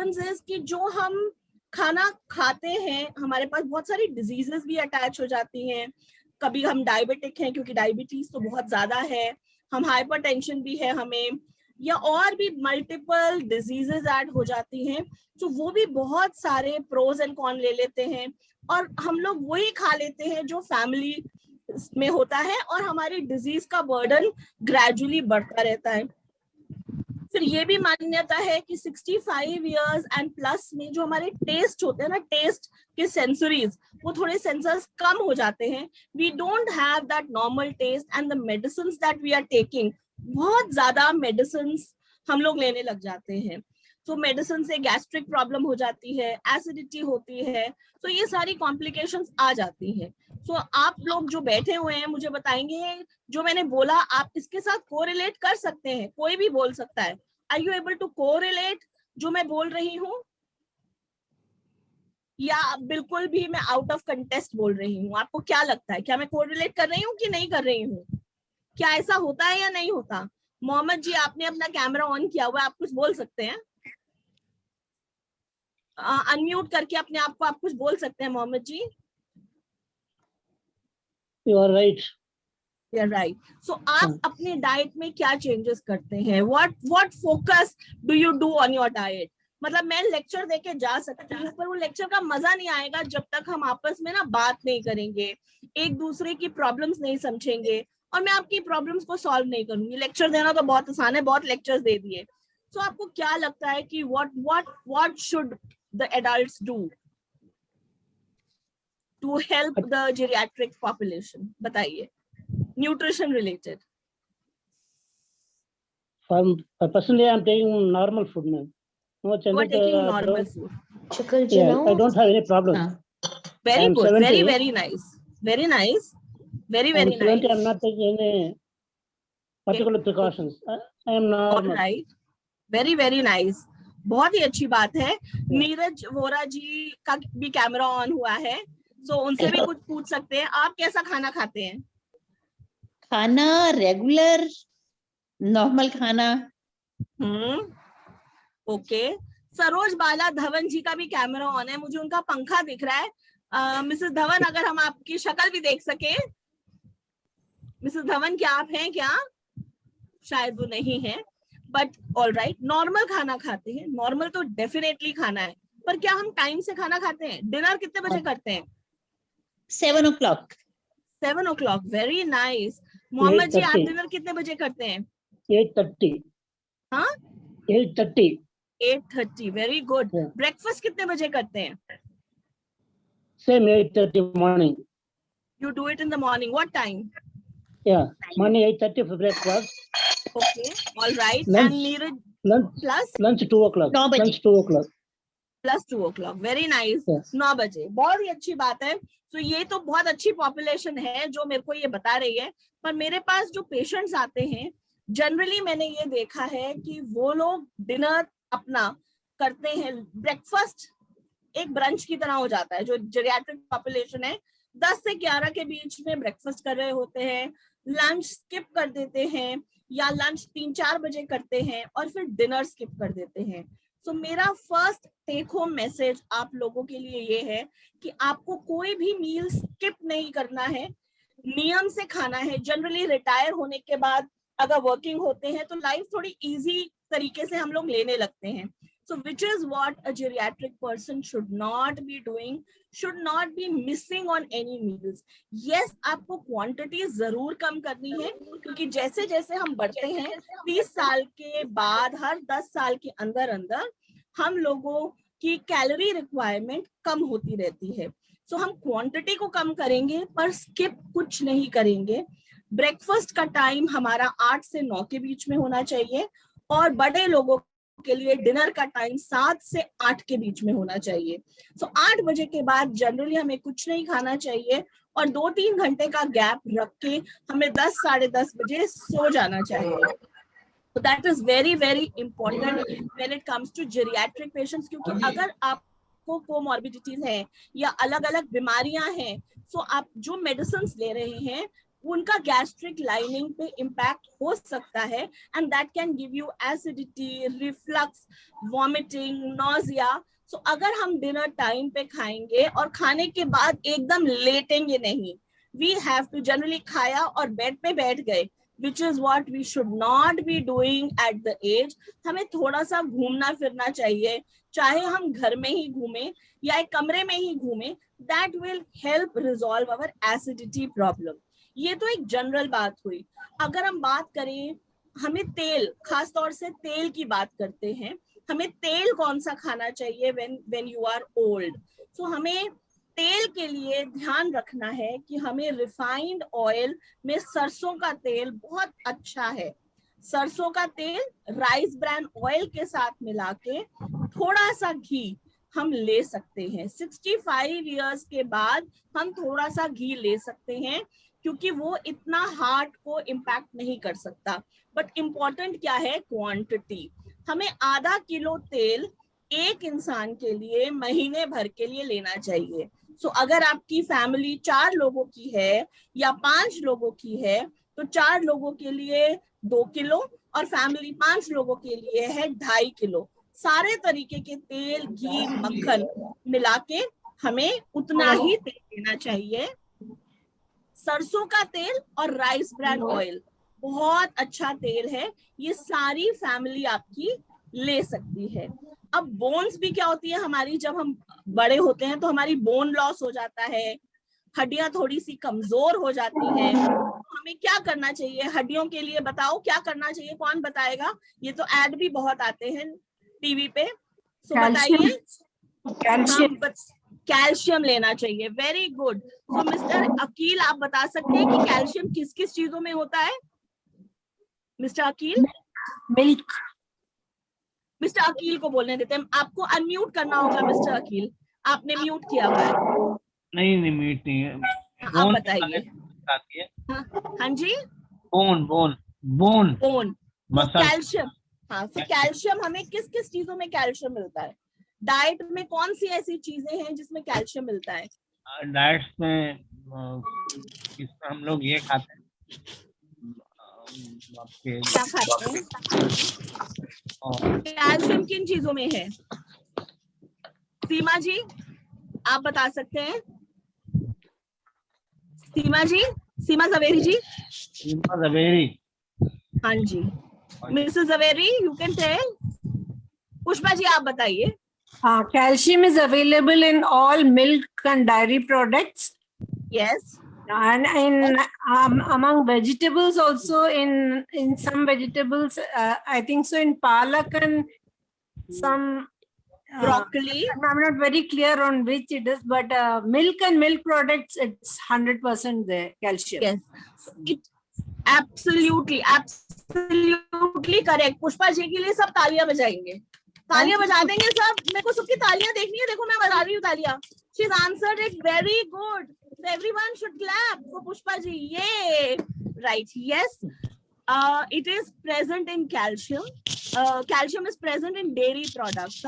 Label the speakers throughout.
Speaker 1: Happens is कि जो हम खाना खाते हैं, हमारे पास बहुत सारी डिजीजेस भी अटैच हो जाती हैं। कभी हम डायबिटिक हैं क्योंकि डायबिटीज तो बहुत ज्यादा है, हम हाइपरटेंशन भी है हमें, या और भी मल्टीपल डिजीजेस ऐड हो जाती हैं। तो वो भी बहुत सारे प्रोज एंड कॉन ले लेते हैं, और हम लोग वही खा लेते हैं जो फैमिली में होता है, और हमारी डिजीज का बर्डन ग्रेजुअली बढ़ता रहता है। फिर ये भी मान्यता है कि 65 इयर्स एंड प्लस में जो हमारे टेस्ट होते हैं ना, टेस्ट के सेंसरीज, वो थोड़े सेंसर्स कम हो जाते हैं। We don't have that normal test, and the medicine that we are taking, बहुत ज्यादा मेडिसिन हम लोग लेने लग जाते हैं। तो मेडिसिन से गैस्ट्रिक प्रॉब्लम हो जाती है, एसिडिटी होती है, तो ये सारी कॉम्प्लिकेशंस आ जाती हैं। तो आप लोग जो बैठे हुए हैं मुझे बताएंगे, जो मैंने बोला आप इसके साथ कोरिलेट कर सकते हैं, कोई भी बोल सकता है। Are you able to correlate जो मैं बोल रही हूँ, या बिल्कुल भी मैं आउट ऑफ कंटेस्ट बोल रही हूँ? आपको क्या लगता है, क्या मैं कोरिलेट कर रही हूँ कि नहीं कर रही हूँ? क्या ऐसा होता है या नहीं होता? मोहम्मद जी, आपने अपना कैमरा ऑन किया हुआ है, आप कुछ बोल सकते हैं। अनम्यूट करके अपने आप को आप कुछ बोल सकते हैं मोहम्मद जी।
Speaker 2: You are right.
Speaker 1: You're right. So आप अपने डाइट में क्या चेंजेस करते हैं? What focus do you do on your diet? मतलब मैं लेक्चर देके जा सकती हूँ, पर वो लेक्चर का मजा नहीं आएगा जब तक हम आपस में ना बात नहीं करेंगे, एक दूसरे की प्रॉब्लम्स नहीं समझेंगे, और मैं आपकी प्रॉब्लम्स को सॉल्व नहीं करूंगी। लेक्चर देना तो बहुत आसान है, बहुत लेक्चर्स दे दिए। तो आपको क्या लगता है कि what should the adults do to help the geriatric population? बताइए, nutrition related.
Speaker 2: Personally, I'm taking normal food now. No,
Speaker 1: You are taking normal food.
Speaker 2: Yeah, I don't have any problem.
Speaker 1: Very good. 70. Very nice. Very nice. Very
Speaker 2: I'm
Speaker 1: nice.
Speaker 2: 70. I'm not taking any particular precautions. I am normal.
Speaker 1: All right. Very nice. बहुत ही अच्छी बात है। नीरज वोरा जी का भी camera on हुआ है, तो उनसे भी कुछ पूछ सकते हैं। आप कैसा खाना खाते हैं?
Speaker 3: खाना रेगुलर नॉर्मल खाना।
Speaker 1: ओके। सरोज बाला धवन जी का भी कैमरा ऑन है, मुझे उनका पंखा दिख रहा है। मिसेस धवन, अगर हम आपकी शक्ल भी देख सके। मिसेस धवन, क्या आप हैं क्या? शायद वो नहीं है, बट ऑल राइट। नॉर्मल खाना खाते हैं, नॉर्मल तो डेफिनेटली खाना है, पर क्या हम टाइम से खाना खाते हैं? डिनर कितने बजे करते हैं?
Speaker 3: 7 o'clock।
Speaker 1: 7 o'clock। Very nice. Mohammad जी, आप डिनर कितने बजे करते हैं?
Speaker 2: 8:30।
Speaker 1: हाँ,
Speaker 2: 8:30।
Speaker 1: 8:30। Very good. ब्रेकफास्ट कितने बजे करते हैं?
Speaker 2: Same 8:30 morning.
Speaker 1: You do it in the morning. What time?
Speaker 2: Yeah, morning 8:30 for breakfast.
Speaker 1: Okay, all right.
Speaker 2: Lunch,
Speaker 1: And Neeraj,
Speaker 2: lunch 2 o'clock. Lunch 2 o'clock.
Speaker 1: Plus 2 o'clock. Very nice.
Speaker 2: Yes.
Speaker 1: 9 बजे। बहुत ही अच्छी बात है। तो ये तो बहुत अच्छी पॉपुलेशन है जो मेरे को ये बता रही है। पर मेरे पास जो पेशेंट्स आते हैं, जनरली मैंने ये देखा है कि वो लोग डिनर अपना करते हैं, ब्रेकफास्ट एक ब्रंच की तरह हो जाता है। जो जेरियाट्रिक पॉपुलेशन है, 10 से 11 के बीच में ब्रेकफास्ट कर रहे होते हैं, लंच स्किप कर देते हैं, या लंच 3-4 बजे करते हैं, और फिर डिनर स्किप कर देते हैं। सो मेरा फर्स्ट टेक होम मैसेज आप लोगों के लिए ये है कि आपको कोई भी मील स्किप नहीं करना है, नियम से खाना है। जनरली रिटायर होने के बाद अगर वर्किंग होते हैं तो लाइफ थोड़ी इजी तरीके से हम लोग लेने लगते हैं। So which is what a geriatric person should not be doing, should not be missing on any meals. Yes, आपको क्वांटिटी जरूर कम करनी है, क्योंकि जैसे जैसे हम बढ़ते हैं 30 साल के बाद, हर 10 साल के अंदर अंदर हम लोगों की कैलोरी रिक्वायरमेंट कम होती रहती है। सो हम क्वांटिटी को कम करेंगे पर स्किप कुछ नहीं करेंगे। ब्रेकफास्ट का टाइम हमारा 8 से 9 के बीच में होना चाहिए, और बड़े लोगों के लिए डिनर का टाइम 7 से 8 के बीच में होना चाहिए। सो 8 बजे के बाद जनरली हमें कुछ नहीं खाना चाहिए, और 2-3 घंटे का गैप रख के हमें 10 साढ़े 10 बजे सो जाना चाहिए। So that is very important when it comes to geriatric patients, क्योंकि अगर आपको कोमॉर्बिडिटीज हैं या अलग अलग बीमारियां हैं, तो आप जो मेडिसिन ले रहे हैं उनका गैस्ट्रिक लाइनिंग पे इम्पैक्ट हो सकता है, and that can give you acidity, reflux, vomiting, nausea. So अगर हम डिनर टाइम पे खाएंगे और खाने के बाद एकदम लेटेंगे नहीं, वी हैव टू जनरली खाया और बेड पे बैठ गए, which is what we should not be doing at the age। हमें थोड़ा सा घूमना फिरना चाहिए, चाहे हम घर में ही घूमें या एक कमरे में ही घूमें, that will help resolve our acidity problem। ये तो एक जनरल बात हुई। अगर हम बात करें, हमें तेल, खास तौर से तेल की बात करते हैं, हमें तेल कौन सा खाना चाहिए when you are old। so हमें तेल के लिए ध्यान रखना है कि हमें रिफाइंड ऑयल में सरसों का तेल बहुत अच्छा है। सरसों का तेल राइस ब्रान ऑयल के साथ मिला के थोड़ा सा घी हम ले सकते हैं। 65 इयर्स के बाद हम थोड़ा सा घी ले सकते हैं, क्योंकि वो इतना हार्ट को इम्पैक्ट नहीं कर सकता। बट इम्पोर्टेंट क्या है, क्वांटिटी। हमें आधा किलो तेल एक इंसान के लिए महीने भर के लिए लेना चाहिए। सो अगर आपकी फैमिली 4 लोगों की है या 5 लोगों की है, तो 4 लोगों के लिए 2 किलो और फैमिली 5 लोगों के लिए है 2.5 किलो। सारे तरीके के तेल, घी, मक्खन मिला के हमें उतना ही तेल लेना चाहिए। सरसों का तेल और राइस ब्रान ऑयल बहुत अच्छा तेल है, ये सारी फैमिली आपकी ले सकती है। अब बोन्स भी क्या होती है हमारी, जब हम बड़े होते हैं तो हमारी बोन लॉस हो जाता है, हड्डियां थोड़ी सी कमजोर हो जाती हैं। तो हमें क्या करना चाहिए हड्डियों के लिए, बताओ क्या करना चाहिए, कौन बताएगा? ये तो ऐड भी बहुत आते हैं टीवी पे, सो बताइए। कैल्शियम लेना चाहिए, वेरी गुड। सो मिस्टर अकील, आप बता सकते हैं कि कैल्शियम किस किस चीजों में होता है? Mister Aqeel,
Speaker 4: milk.
Speaker 1: Mister Aqeel को बोलने देते हैं, आपको अनम्यूट करना होगा मिस्टर अकील, आपने म्यूट किया हुआ है।
Speaker 5: नहीं म्यूट नहीं है।
Speaker 1: आप बताइए। हाँ जी,
Speaker 5: bone bone bone
Speaker 1: bone,
Speaker 5: muscle.
Speaker 1: Calcium. हाँ, तो कैल्शियम हमें किस किस चीजों में कैल्शियम मिलता है? डाइट में कौन सी ऐसी चीजें हैं जिसमें कैल्शियम मिलता है?
Speaker 5: डाइट्स में इसमें हम लोग ये खाते हैं,
Speaker 1: क्या खाते हैं? कैल्शियम किन चीजों में है? सीमा जी, आप बता सकते हैं? सीमा जी, सीमा जवेरी जी।
Speaker 5: सीमा जवेरी।
Speaker 1: हाँ जी, Mrs Javeri, you can tell. Pushpa ji, आप बताइए।
Speaker 4: Calcium is available in all milk and dairy products.
Speaker 1: Yes.
Speaker 4: And in among vegetables also, in some vegetables, I think so in palak and some
Speaker 1: broccoli.
Speaker 4: I'm not very clear on which it is, but milk and milk products, it's 100% there, calcium.
Speaker 1: Yes, it absolutely correct. Pushpa ji के लिए सब तालियां बजाएंगे, तालियां बजा देंगे सब। मेरे को सबकी तालियां देखनी है, देखो मैं बजा रही हूँ तालियां। She's answered it very good. So everyone should clap for Pushpa ji. Yay! Right. Yes. It is present in calcium. Calcium is present in dairy products.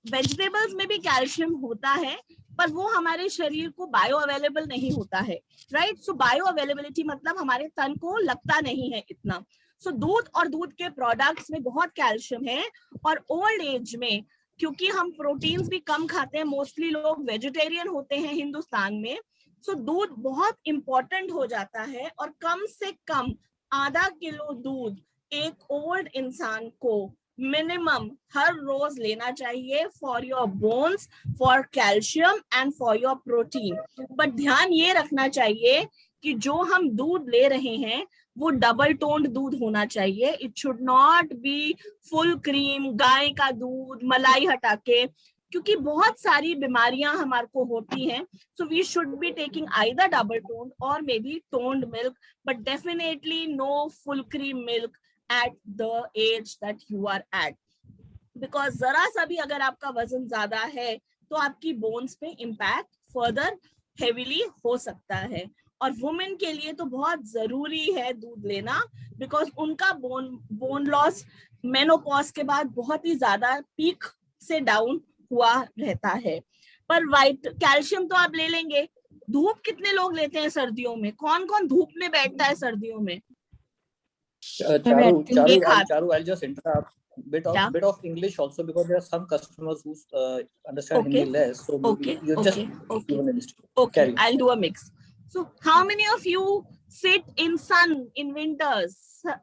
Speaker 1: Vegetables में भी calcium होता है, पर वो हमारे शरीर को बायो अवेलेबल नहीं होता है, राइट? सो बायो अवेलेबिलिटी मतलब हमारे तन को लगता नहीं है इतना। सो दूध और दूध के प्रोडक्ट्स में बहुत कैल्शियम है, और ओल्ड एज में क्योंकि हम प्रोटीन्स भी कम खाते हैं, मोस्टली लोग वेजिटेरियन होते हैं हिंदुस्तान में, सो दूध बहुत इंपॉर्टेंट हो जाता है। और कम से कम आधा किलो दूध एक ओल्ड इंसान को मिनिमम हर रोज लेना चाहिए, for your bones, for calcium and for your protein. But ध्यान ये रखना चाहिए कि जो हम दूध ले रहे हैं वो डबल टोन्ड दूध होना चाहिए। It should not be full cream, गाय का दूध, मलाई हटा के, क्योंकि बहुत सारी बीमारियां हमारे को होती हैं। So we should be taking either double toned और may be toned milk, but definitely no full cream milk at the age that you are at, because जरा सा भी अगर आपका वजन ज्यादा है तो आपकी बोन्स पे इम्पैक्ट फर्दर हेवीली हो सकता है। और वुमेन के लिए तो बहुत जरूरी है दूध लेना, बिकॉज उनका बोन लॉस मेनोपॉज के बाद बहुत ही ज्यादा पीक से डाउन हुआ रहता है। पर कैल्शियम तो आप ले लेंगे, धूप कितने लोग लेते हैं सर्दियों में? कौन कौन धूप में बैठता है सर्दियों में? ये खाते
Speaker 6: Charu, I'll just interrupt. Bit
Speaker 1: क्या?
Speaker 6: of English also, because there are some customers who understand
Speaker 1: Okay.
Speaker 6: Hindi less. So
Speaker 1: Okay,
Speaker 6: you just
Speaker 1: okay.
Speaker 6: give an illustration.
Speaker 1: Okay,
Speaker 6: Carry on.
Speaker 1: I'll do a mix. So how many of you sit in sun in winters?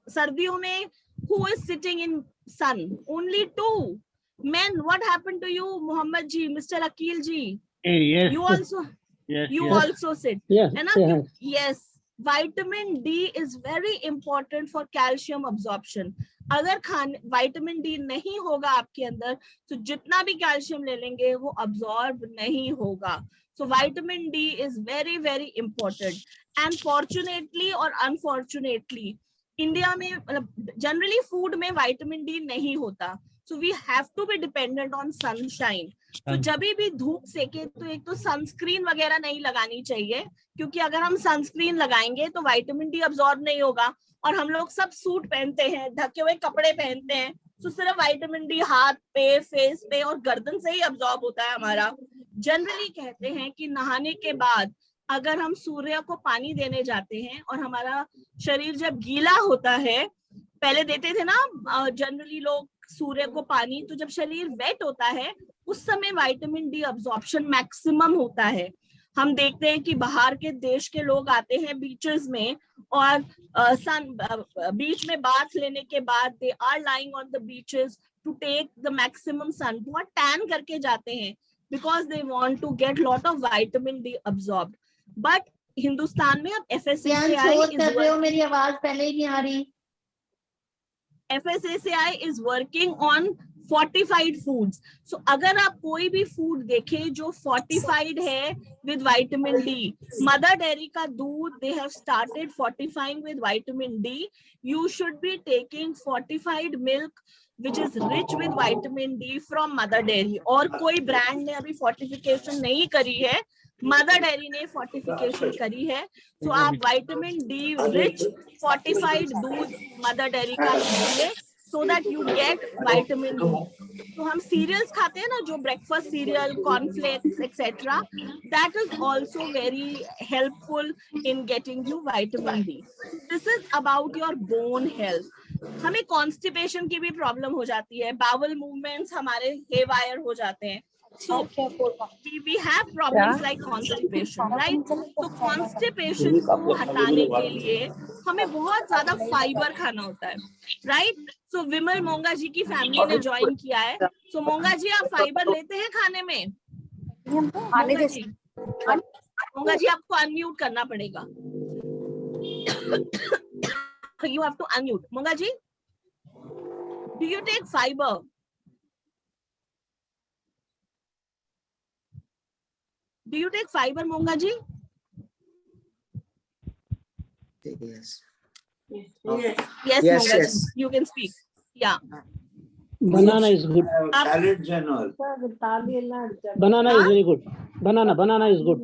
Speaker 1: सर्दियों में who is sitting in sun? Only two men. What happened to you, Mohammed ji, Mr. Akil ji?
Speaker 5: Yes.
Speaker 1: You also
Speaker 5: Yes.
Speaker 1: you
Speaker 5: yes.
Speaker 1: also sit.
Speaker 2: Yes,
Speaker 1: है ना?
Speaker 2: yes.
Speaker 1: Yes. Vitamin D is very important for calcium absorption. अगर vitamin D नहीं होगा आपके अंदर तो जितना भी कैल्शियम ले लेंगे वो अब्सॉर्ब नहीं होगा. So vitamin D is very very important. And fortunately or unfortunately, India में जनरली फूड में विटामिन डी नहीं होता. So we have to be dependent on sunshine. तो जब भी धूप सेके तो एक तो सनस्क्रीन वगैरह नहीं लगानी चाहिए, क्योंकि अगर हम सनस्क्रीन लगाएंगे तो विटामिन डी अब्सॉर्ब नहीं होगा. और हम लोग सब सूट पहनते हैं, ढके हुए कपड़े पहनते हैं, तो सिर्फ विटामिन डी हाथ पे, फेस पे और गर्दन से ही अब्सॉर्ब होता है हमारा. जनरली कहते हैं कि नहाने के बाद अगर हम सूर्य को पानी देने जाते हैं और हमारा शरीर जब गीला होता है, पहले देते थे ना जनरली लोग सूर्य को पानी, तो जब शरीर वेट होता है उस समय विटामिन डी अब्सॉर्प्शन मैक्सिमम होता है. हम देखते हैं कि बाहर के देश के लोग आते हैं बीचेस में और बीच में बाथ लेने के बाद they are lying on the beaches to take the maximum sun. बहुत टैन करके जाते हैं because they want to get lot of vitamin D absorbed. But Hindustan में अब FSSAI
Speaker 3: मेरी आवाज पहले ही नहीं आ रही.
Speaker 1: FSSAI is working on fortified foods. So अगर आप कोई भी फूड देखें जो fortified है with vitamin D, mother dairy का दूध they have started fortifying with vitamin D. You should be taking fortified milk which is rich with vitamin D from mother dairy. और कोई ब्रांड ने अभी fortification नहीं करी है, मदर डेयरी ने फोर्टिफिकेशन करी है. तो आप विटामिन डी रिच फोर्टिफाइड दूध मदर डेयरी का लीजिए so that you get vitamin D. तो हम सीरियल्स खाते हैं ना, जो breakfast cereal, cornflakes etcetera, that is also very helpful in getting you vitamin D. This is about your bone health. हमें कॉन्स्टिपेशन की भी प्रॉब्लम हो जाती है, बावल मूवमेंट्स हमारे हेवायर हो जाते हैं. So we have problems like constipation, right? So constipation को हटाने के लिए हमें बहुत ज्यादा फाइबर खाना होता है, right? So विमल मोंगा जी की फैमिली ने ज्वाइन किया है. So मोंगा जी आप फाइबर लेते हैं खाने में? मोंगा जी आपको अनम्यूट करना पड़ेगा. You have to unmute. Monga ji, do you take fiber? Do you take fiber, Monga ji?
Speaker 7: Yes.
Speaker 1: Yes, Monga ji. You can speak. Yeah.
Speaker 2: Banana is good.
Speaker 7: Salads and all.
Speaker 2: Banana is very good. Banana is good.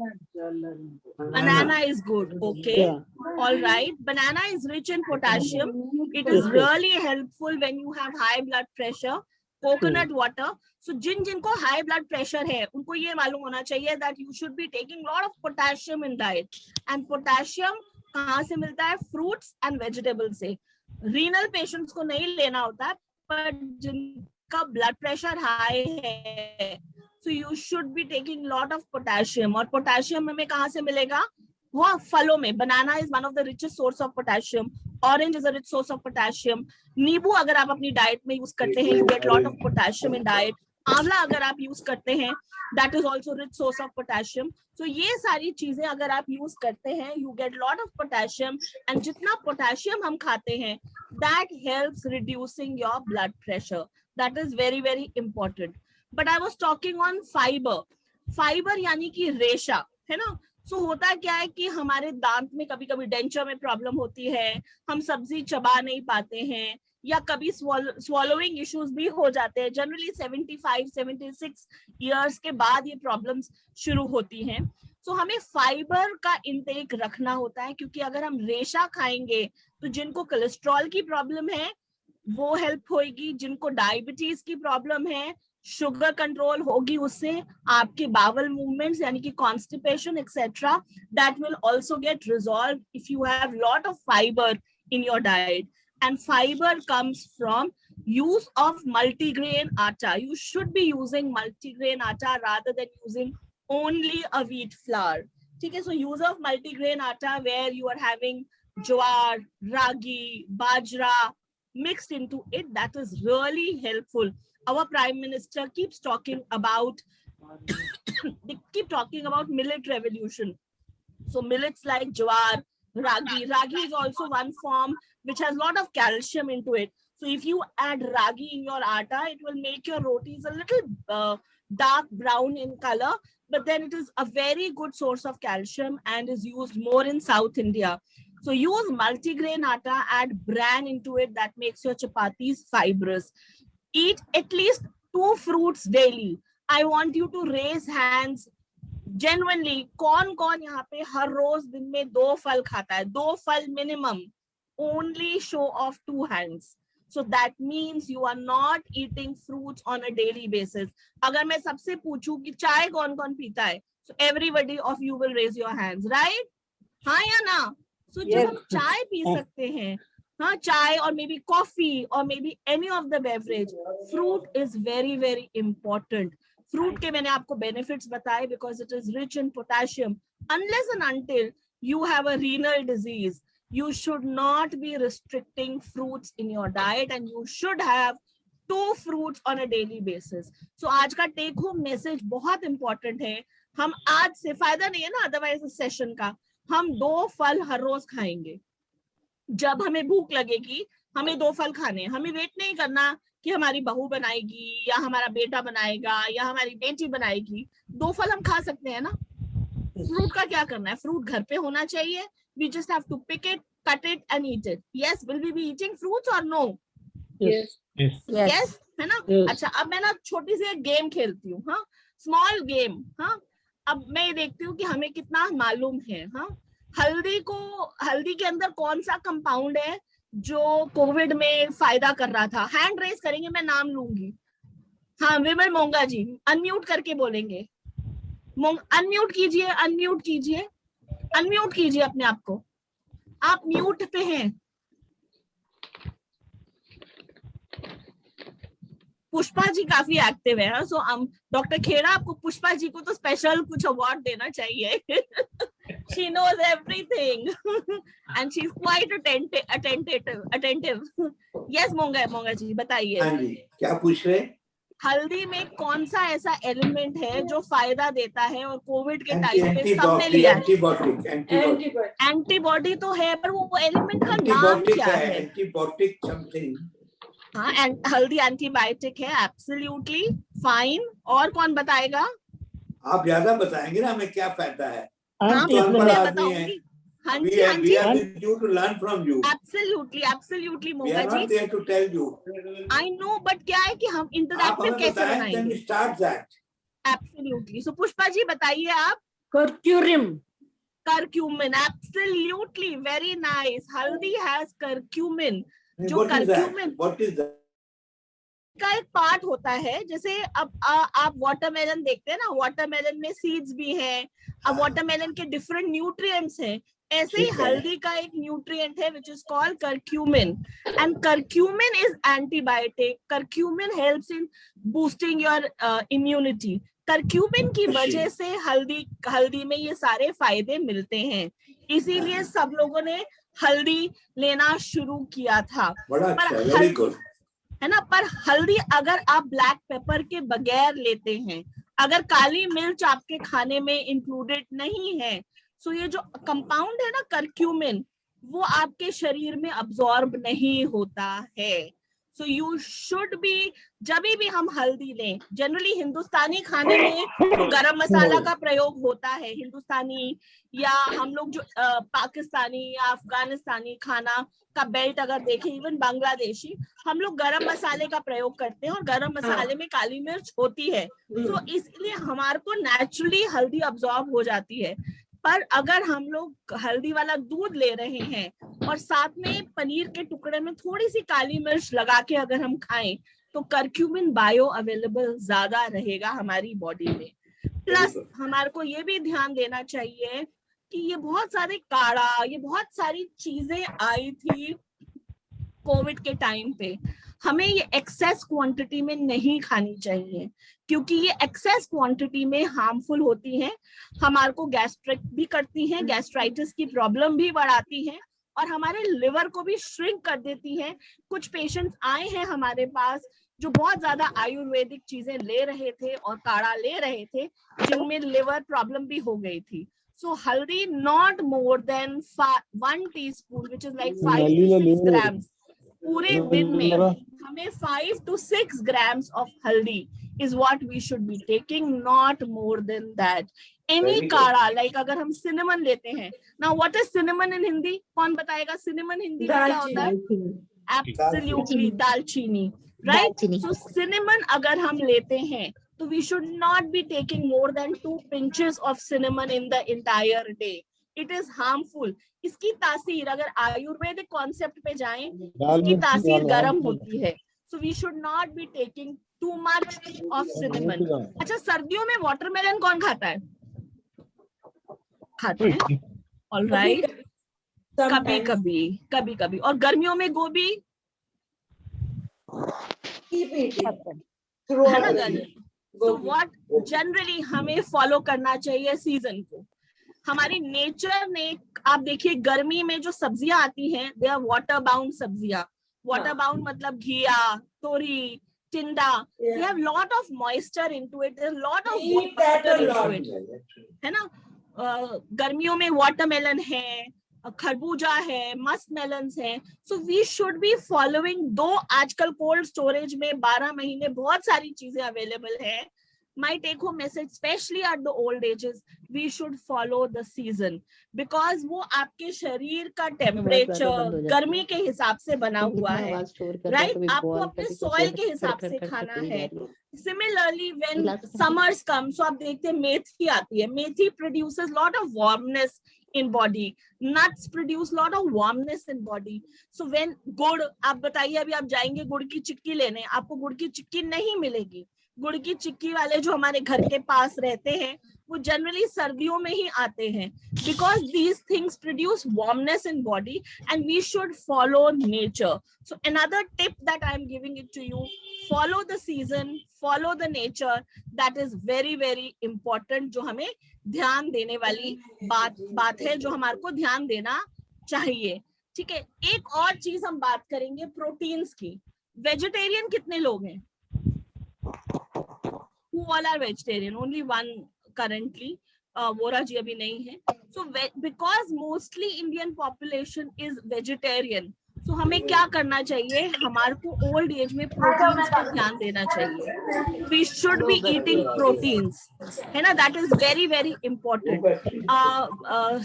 Speaker 1: Banana is good. Okay.
Speaker 2: Yeah.
Speaker 1: All right. Banana is rich in potassium. It is really helpful when you have high blood pressure. Coconut water. So जिनको high blood pressure है उनको ये मालूम होना चाहिए that you should be taking lot of potassium in diet. And potassium कहाँ से मिलता है? Fruits and vegetables से. Renal patients को नहीं लेना होता, पर जिनका blood pressure high है, so you should be taking lot of potassium. और potassium हमें कहाँ से मिलेगा? वो फलों में. Banana is one of the richest source of potassium. Orange is a rich source of potassium. नींबू अगर आप अपनी डाइट में यूज करते हैं, you get lot of potassium in diet. आंवला अगर आप यूज करते हैं, that is also rich source of potassium. So ये सारी चीजें अगर आप यूज करते हैं, you get lot of potassium. And जितना potassium हम खाते हैं, that helps reducing your blood pressure. That is very very important. But I was talking on fiber. Fiber यानी कि रेशा, है ना? So होता क्या है कि हमारे दांत में कभी कभी डेंचर में प्रॉब्लम होती है, हम सब्जी चबा नहीं पाते हैं, या कभी swallowing issues भी हो जाते हैं. जनरली 75-76 इयर्स के बाद ये प्रॉब्लम्स शुरू होती हैं. तो हमें फाइबर का इंटेक रखना होता है, क्योंकि अगर हम रेशा खाएंगे तो जिनको कोलेस्ट्रॉल की प्रॉब्लम है वो हेल्प होगी, जिनको डायबिटीज की प्रॉब्लम है शुगर कंट्रोल होगी उससे, आपके बावल मूवमेंट्स यानी कि constipation etcetera that will also get resolve if you have lot of fibre in your diet. And fiber comes from use of multigrain atta. You should be using multigrain atta rather than using only a wheat flour. Okay, so use of multigrain atta where you are having jowar, ragi, bajra mixed into it, that is really helpful. Our Prime Minister keeps talking about they keep talking about millet revolution. So millets like jowar, ragi is also one form which has a lot of calcium into it. So if you add ragi in your atta, it will make your rotis a little dark brown in color, but then it is a very good source of calcium and is used more in South India. So use multigrain atta, add bran into it, that makes your chapatis fibrous. Eat at least 2 fruits daily. I want you to raise hands. Genuinely, कौन यहाँ पे हर रोज दिन में 2 फल खाता है? 2 फल minimum. Only show of 2 hands. So that means you are not eating fruits on a daily basis. अगर मैं सबसे पूछूं कि चाय कौन पीता है, so everybody of you will raise your hands, right? हाँ या ना? So जब हम चाय पी सकते हैं, हाँ, चाय और maybe coffee or maybe any of the beverage, fruit is very very important. Fruit के मैंने आपको benefits बताए because it is rich in potassium. Unless and until you have a renal disease, you should not be restricting fruits in your diet and you should have 2 fruits on a daily basis. So आज का take home message बहुत important है. हम आज से फायदा नहीं है ना otherwise इस session का, हम 2 फल हर रोज खाएंगे. जब हमें भूख लगेगी हमें 2 फल खाने, हमें वेट नहीं करना कि हमारी बहू बनाएगी या हमारा बेटा बनाएगा या हमारी बेटी बनाएगी. 2 फल हम खा सकते हैं ना. फ्रूट का क्या करना है? फ्रूट घर पे होना चाहिए. We just have to pick it, cut it and eat it. Yes, will we be eating fruits or no?
Speaker 2: Yes.
Speaker 1: Yes, है ना?
Speaker 2: Yes.
Speaker 1: अच्छा, अब मैं ना छोटी सी एक गेम खेलती हूँ. हाँ, स्मॉल गेम. हाँ, अब मैं ये देखती हूँ कि हमें कितना मालूम है. हाँ, हल्दी के अंदर कौन सा कंपाउंड है जो कोविड में फायदा कर रहा था? हैंड रेस करेंगे, मैं नाम लूंगी. हाँ, विमल मोंगा जी अनम्यूट करके बोलेंगे. अनम्यूट कीजिए अपने आप को. आप म्यूट पे हैं. पुष्पा जी काफी एक्टिव है. सो डॉक्टर खेड़ा, आपको पुष्पा जी को तो स्पेशल कुछ अवार्ड देना चाहिए. She knows everything and she's quite attentive. Yes, मोंगा जी बताइए.
Speaker 7: हाँ जी, क्या पूछ रहे?
Speaker 1: हल्दी में कौन सा ऐसा एलिमेंट है जो फायदा देता है और कोविड के टाइम पे सबने लिया है? एंटीबॉडी तो है, पर वो एलिमेंट का नाम क्या है?
Speaker 7: Antibiotic something.
Speaker 1: हाँ, हल्दी एंटीबायोटिक है. Absolutely fine. और कौन बताएगा?
Speaker 7: आप ज्यादा बताएंगे ना हमें क्या फायदा है.
Speaker 1: हाँ, मैं बताऊंगी. हाँ जी, हाँ जी.
Speaker 7: We are with you to learn from you.
Speaker 1: Absolutely,
Speaker 7: We
Speaker 1: Monga
Speaker 7: are
Speaker 1: ji.
Speaker 7: not there to tell you.
Speaker 1: I know, but क्या है कि हम इंटरैक्टिव कैसे बनाएंगे?
Speaker 7: Then we start that.
Speaker 1: Absolutely. So Pushpa ji बताइए आप.
Speaker 4: Curcumin.
Speaker 1: Absolutely, very nice. हल्दी has curcumin. जो
Speaker 7: What is that?
Speaker 1: curcumin
Speaker 7: What is that?
Speaker 1: का एक पार्ट होता है. जैसे अब आप वाटरमेलन देखते हैं ना, वाटरमेलन में सीड्स भी हैं. अब वाटरमेलन के डिफरेंट न्यूट्रिएंट्स हैं. ऐसे ही हल्दी का एक न्यूट्रिएंट है which is called curcumin, and curcumin is antibiotic. Curcumin helps in boosting your immunity. curcumin की वजह से हल्दी में ये सारे फायदे मिलते हैं. इसीलिए सब लोगों ने हल्दी लेना शुरू किया था.
Speaker 7: बड़ा अच्छा, very good.
Speaker 1: है ना. पर हल्दी अगर आप ब्लैक पेपर के बगैर लेते हैं, अगर काली मिर्च आपके खाने में इंक्लूडेड नहीं है, सो ये जो कंपाउंड है ना करक्यूमिन, वो आपके शरीर में अब्सॉर्ब नहीं होता है. सो यू शुड बी, जब भी हम हल्दी लें, जनरली हिंदुस्तानी खाने में तो गरम मसाला का प्रयोग होता है. हिंदुस्तानी या हम लोग जो पाकिस्तानी या अफगानिस्तानी खाना का बेल्ट अगर देखें, इवन बांग्लादेशी, हम लोग गरम मसाले का प्रयोग करते हैं और गरम मसाले में काली मिर्च होती है. तो इसलिए हमारे को नेचुरली हल्दी अब्सॉर्ब हो जाती है. पर अगर हम लोग हल्दी वाला दूध ले रहे हैं और साथ में पनीर के टुकड़े में थोड़ी सी काली मिर्च लगा के अगर हम खाएं, तो करक्यूमिन बायो अवेलेबल ज्यादा रहेगा हमारी बॉडी में। प्लस हमारे को ये भी ध्यान देना चाहिए कि ये बहुत सारे काढ़ा, ये बहुत सारी चीजें आई थी कोविड के टाइम पे, हमें ये एक्सेस क्वांटिटी में नहीं खानी चाहिए, क्योंकि ये एक्सेस क्वांटिटी में हार्मफुल होती हैं, हमारे को गैस्ट्रिक भी करती हैं, गैस्ट्राइटिस की प्रॉब्लम भी बढ़ाती हैं और हमारे लिवर को भी श्रिंक कर देती हैं। कुछ पेशेंट्स आए हैं हमारे पास जो बहुत ज्यादा आयुर्वेदिक चीजें ले रहे थे और काढ़ा ले रहे थे, जिनमें लिवर प्रॉब्लम भी हो गई थी। So haldi not more than 1 teaspoon, which is like 5 to 6 grams. पूरे दिन में हमें 5 to 6 grams of haldi is what we should be taking, not more than that. Any काढ़ा, like अगर हम cinnamon लेते हैं, now what is cinnamon in Hindi? कौन बताएगा cinnamon हिंदी में क्या होता है? Absolutely, दालचीनी, right? So cinnamon अगर हम लेते हैं तो we should not be taking more than 2 pinches of cinnamon in the entire day. It is harmful. इसकी तासीर अगर आयुर्वेदिक कॉन्सेप्ट पे जाएं, इसकी तासीर गर्म होती है. So we should not be taking too much of cinnamon. अच्छा, सर्दियों में वाटरमेलन कौन खाता है? खाते हैं. All right. कभी कभी और गर्मियों में गोभी है ना गर्मी. So what generally हमें फॉलो करना चाहिए सीजन को. हमारी नेचर ने, आप देखिए गर्मी में जो सब्जियां आती हैं, दे आर वाटर बाउंड सब्जियां. वाटर बाउंड मतलब घिया, तोरी, टिंडा. They have lot of moisture into it. There's lot of water into it. है ना. गर्मियों में वाटरमेलन है, खरबूजा है, मस्क मेलन्स है. So we should be following. Though आजकल कोल्ड स्टोरेज में 12 महीने बहुत सारी चीजें अवेलेबल है. My take home message, especially at the old ages, we should follow the season, because वो आपके शरीर का टेम्परेचर गर्मी के हिसाब से बना हुआ है, राइट. आपको अपने सॉइल के हिसाब से खाना है. Similarly, when summers come, so आप देखते हैं मेथी आती है. मेथी produces lot of warmness in body. Nuts produce lot of warmness in body. So when गुड़, आप बताइए अभी आप जाएंगे गुड़ की चिक्की लेने, आपको गुड़ की चिक्की नहीं मिलेगी. गुड़ की चिक्की वाले जो हमारे घर के पास रहते हैं वो जनरली सर्दियों में ही आते हैं, because these things produce warmness in body and we should follow nature. So another tip that I am giving it to you, follow the season, follow the nature. That is very very important, जो हमें ध्यान देने वाली बात है, जो हमारे को ध्यान देना चाहिए. ठीक है. एक और चीज हम बात करेंगे प्रोटीन्स की. वेजिटेरियन कितने लोग हैं? Who all are vegetarian? Only one currently. Vora ji abhi nahi hai. So because mostly Indian population is vegetarian, so हमें क्या करना चाहिए? हमारे को old age में proteins पर ध्यान देना चाहिए. We should be eating proteins, है ना? That is very very important.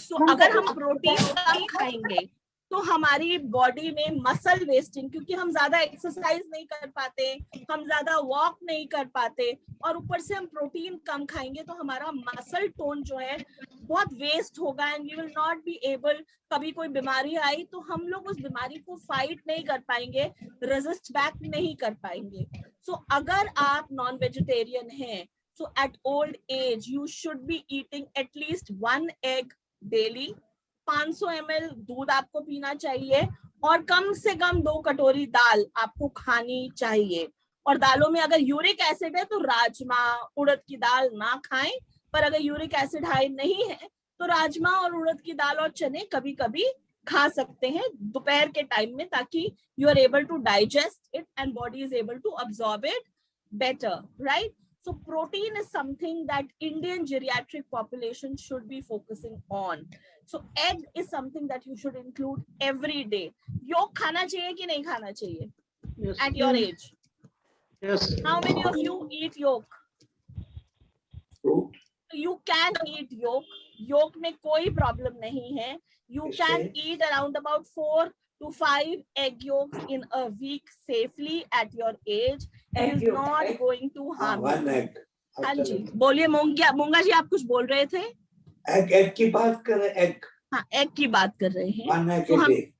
Speaker 1: So अगर हम protein कम खाएंगे तो हमारी बॉडी में मसल वेस्टिंग, क्योंकि हम ज्यादा एक्सरसाइज नहीं कर पाते, हम ज्यादा वॉक नहीं कर पाते, और ऊपर से हम प्रोटीन कम खाएंगे तो हमारा मसल टोन जो है बहुत वेस्ट होगा and we will not be able. कभी कोई बीमारी आई तो हम लोग उस बीमारी को फाइट नहीं कर पाएंगे, रेजिस्ट बैक नहीं कर पाएंगे. सो अगर आप नॉन वेजिटेरियन हैं, so at old age you should be eating at least 1 egg daily. 500 ml दूध आपको पीना चाहिए और कम से कम 2 कटोरी दाल आपको खानी चाहिए. और दालों में अगर यूरिक एसिड है तो राजमा, उड़द की दाल ना खाएं, पर अगर यूरिक एसिड हाई नहीं है तो राजमा और उड़द की दाल और चने कभी कभी खा सकते हैं दोपहर के टाइम में, ताकि you are able to digest it and body is able to absorb it better, right? So protein is something that Indian geriatric population should be focusing on. So egg is something that you should include every day. Yolk खाना चाहिए कि नहीं खाना चाहिए?
Speaker 2: Yes.
Speaker 1: At your age?
Speaker 2: Yes.
Speaker 1: How many of you eat yolk?
Speaker 7: Fruit.
Speaker 1: You can eat yolk. Yolk में कोई problem नहीं है. You can eat around about 4 to 5 egg yolks in a week safely at your age. It is not going to harm you.
Speaker 7: 1 egg.
Speaker 1: हाँ जी, बोलिए मूंगा जी, आप कुछ बोल रहे थे?
Speaker 7: Egg की बात कर रहे हैं. Egg.
Speaker 1: हाँ, एग की बात कर रहे हैं.
Speaker 7: 1 egg
Speaker 1: तो
Speaker 7: a
Speaker 1: हम
Speaker 7: day.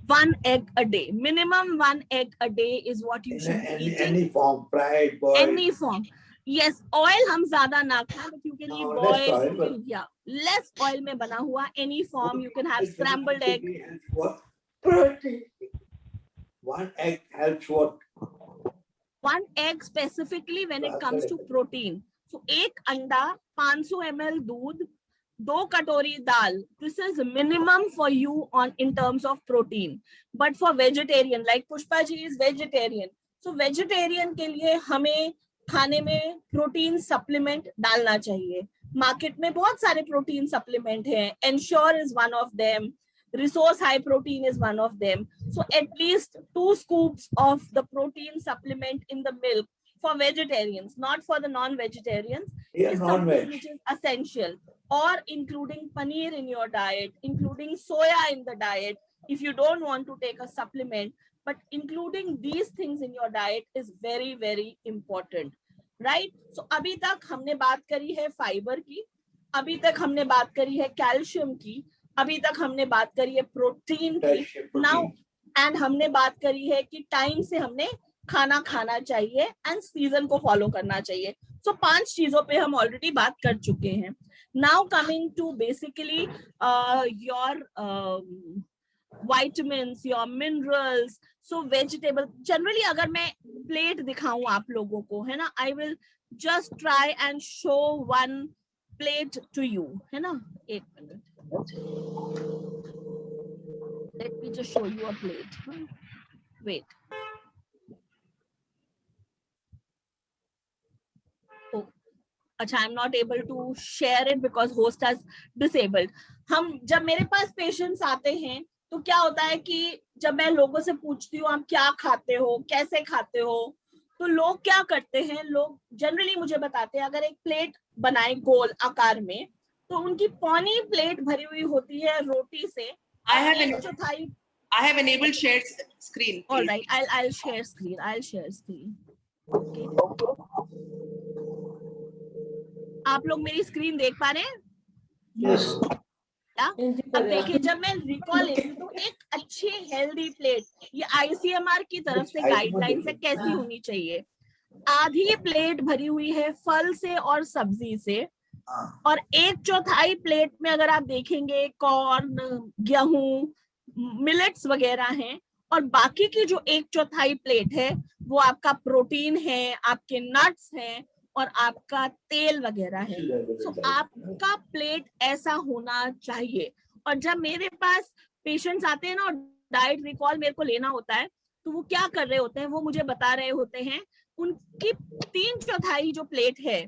Speaker 1: 1 egg a day. Minimum 1 egg a day is what you should be eating.
Speaker 7: Any form, fried, boiled.
Speaker 1: Any form. Yes, oil हम ज्यादा ना खाएं, but you can eat
Speaker 7: No, less
Speaker 1: boiled.
Speaker 7: oil,
Speaker 1: You can, yeah, less oil में बना हुआ any form. You can have scrambled egg.
Speaker 7: What? Protein. 1 egg helps what?
Speaker 1: 1 egg specifically when it comes to protein. So एक अंडा, 500 ml दूध, 2 कटोरी दाल. This is minimum for you on in terms of protein. But for vegetarian, like Pushpa ji is vegetarian. So vegetarian के लिए हमें खाने में protein supplement डालना चाहिए. मार्केट में बहुत सारे प्रोटीन सप्लीमेंट हैं. Ensure is one of them. Resource high protein is one of them. So at least 2 scoops of the protein supplement in the milk for vegetarians, not for the non-vegetarians,
Speaker 7: Yeah,
Speaker 1: is something
Speaker 7: non-veg.
Speaker 1: which is essential. Or including paneer in your diet, including soya in the diet, if you don't want to take a supplement, but including these things in your diet is very, very important, right? So अभी तक हमने बात करी है fibre की, अभी तक हमने बात करी है कैल्शियम की, अभी तक हमने बात करी है प्रोटीन की. नाउ एंड हमने बात करी है कि टाइम से हमने खाना खाना चाहिए एंड सीजन को फॉलो करना चाहिए. सो 5 चीजों पे हम ऑलरेडी बात कर चुके हैं. Now coming to basically your vitamins, your minerals, so vegetable. Generally अगर मैं प्लेट दिखाऊं आप लोगों को, है ना, I will just try and show one plate to you, है ना. एक minute, let me just show you a plate. Wait. Oh, अच्छा, I'm not able to share it because host has disabled. हम जब मेरे पास पेशेंट्स आते हैं तो क्या होता है कि जब मैं लोगों से पूछती हूँ आप क्या खाते हो, कैसे खाते हो, तो लोग क्या करते हैं, लोग जनरली मुझे बताते हैं अगर एक प्लेट बनाए गोल आकार में तो उनकी पौनी प्लेट भरी हुई होती है रोटी से.
Speaker 8: I have enabled shared screen.
Speaker 1: All right, I'll share screen. Okay. आप लोग मेरी स्क्रीन देख पा रहे हैं?
Speaker 2: Yes.
Speaker 1: अब देखिए, जब मैं रिकॉल लेती हूँ तो एक अच्छी हेल्दी प्लेट, ये ICMR की तरफ से गाइडलाइन से कैसी होनी चाहिए. आधी प्लेट भरी हुई है फल से और सब्जी से, और 1/4 प्लेट में अगर आप देखेंगे कॉर्न, गेहूं, मिलेट्स वगैरह हैं, और बाकी की जो 1/4 प्लेट है वो आपका प्रोटीन है, आपके नट्स हैं और आपका तेल वगैरह है. सो आपका प्लेट ऐसा होना चाहिए. और जब मेरे पास पेशेंट्स आते हैं ना और डाइट रिकॉल मेरे को लेना होता है तो वो क्या कर रहे होते हैं, वो मुझे बता रहे होते हैं उनकी 3/4 जो प्लेट है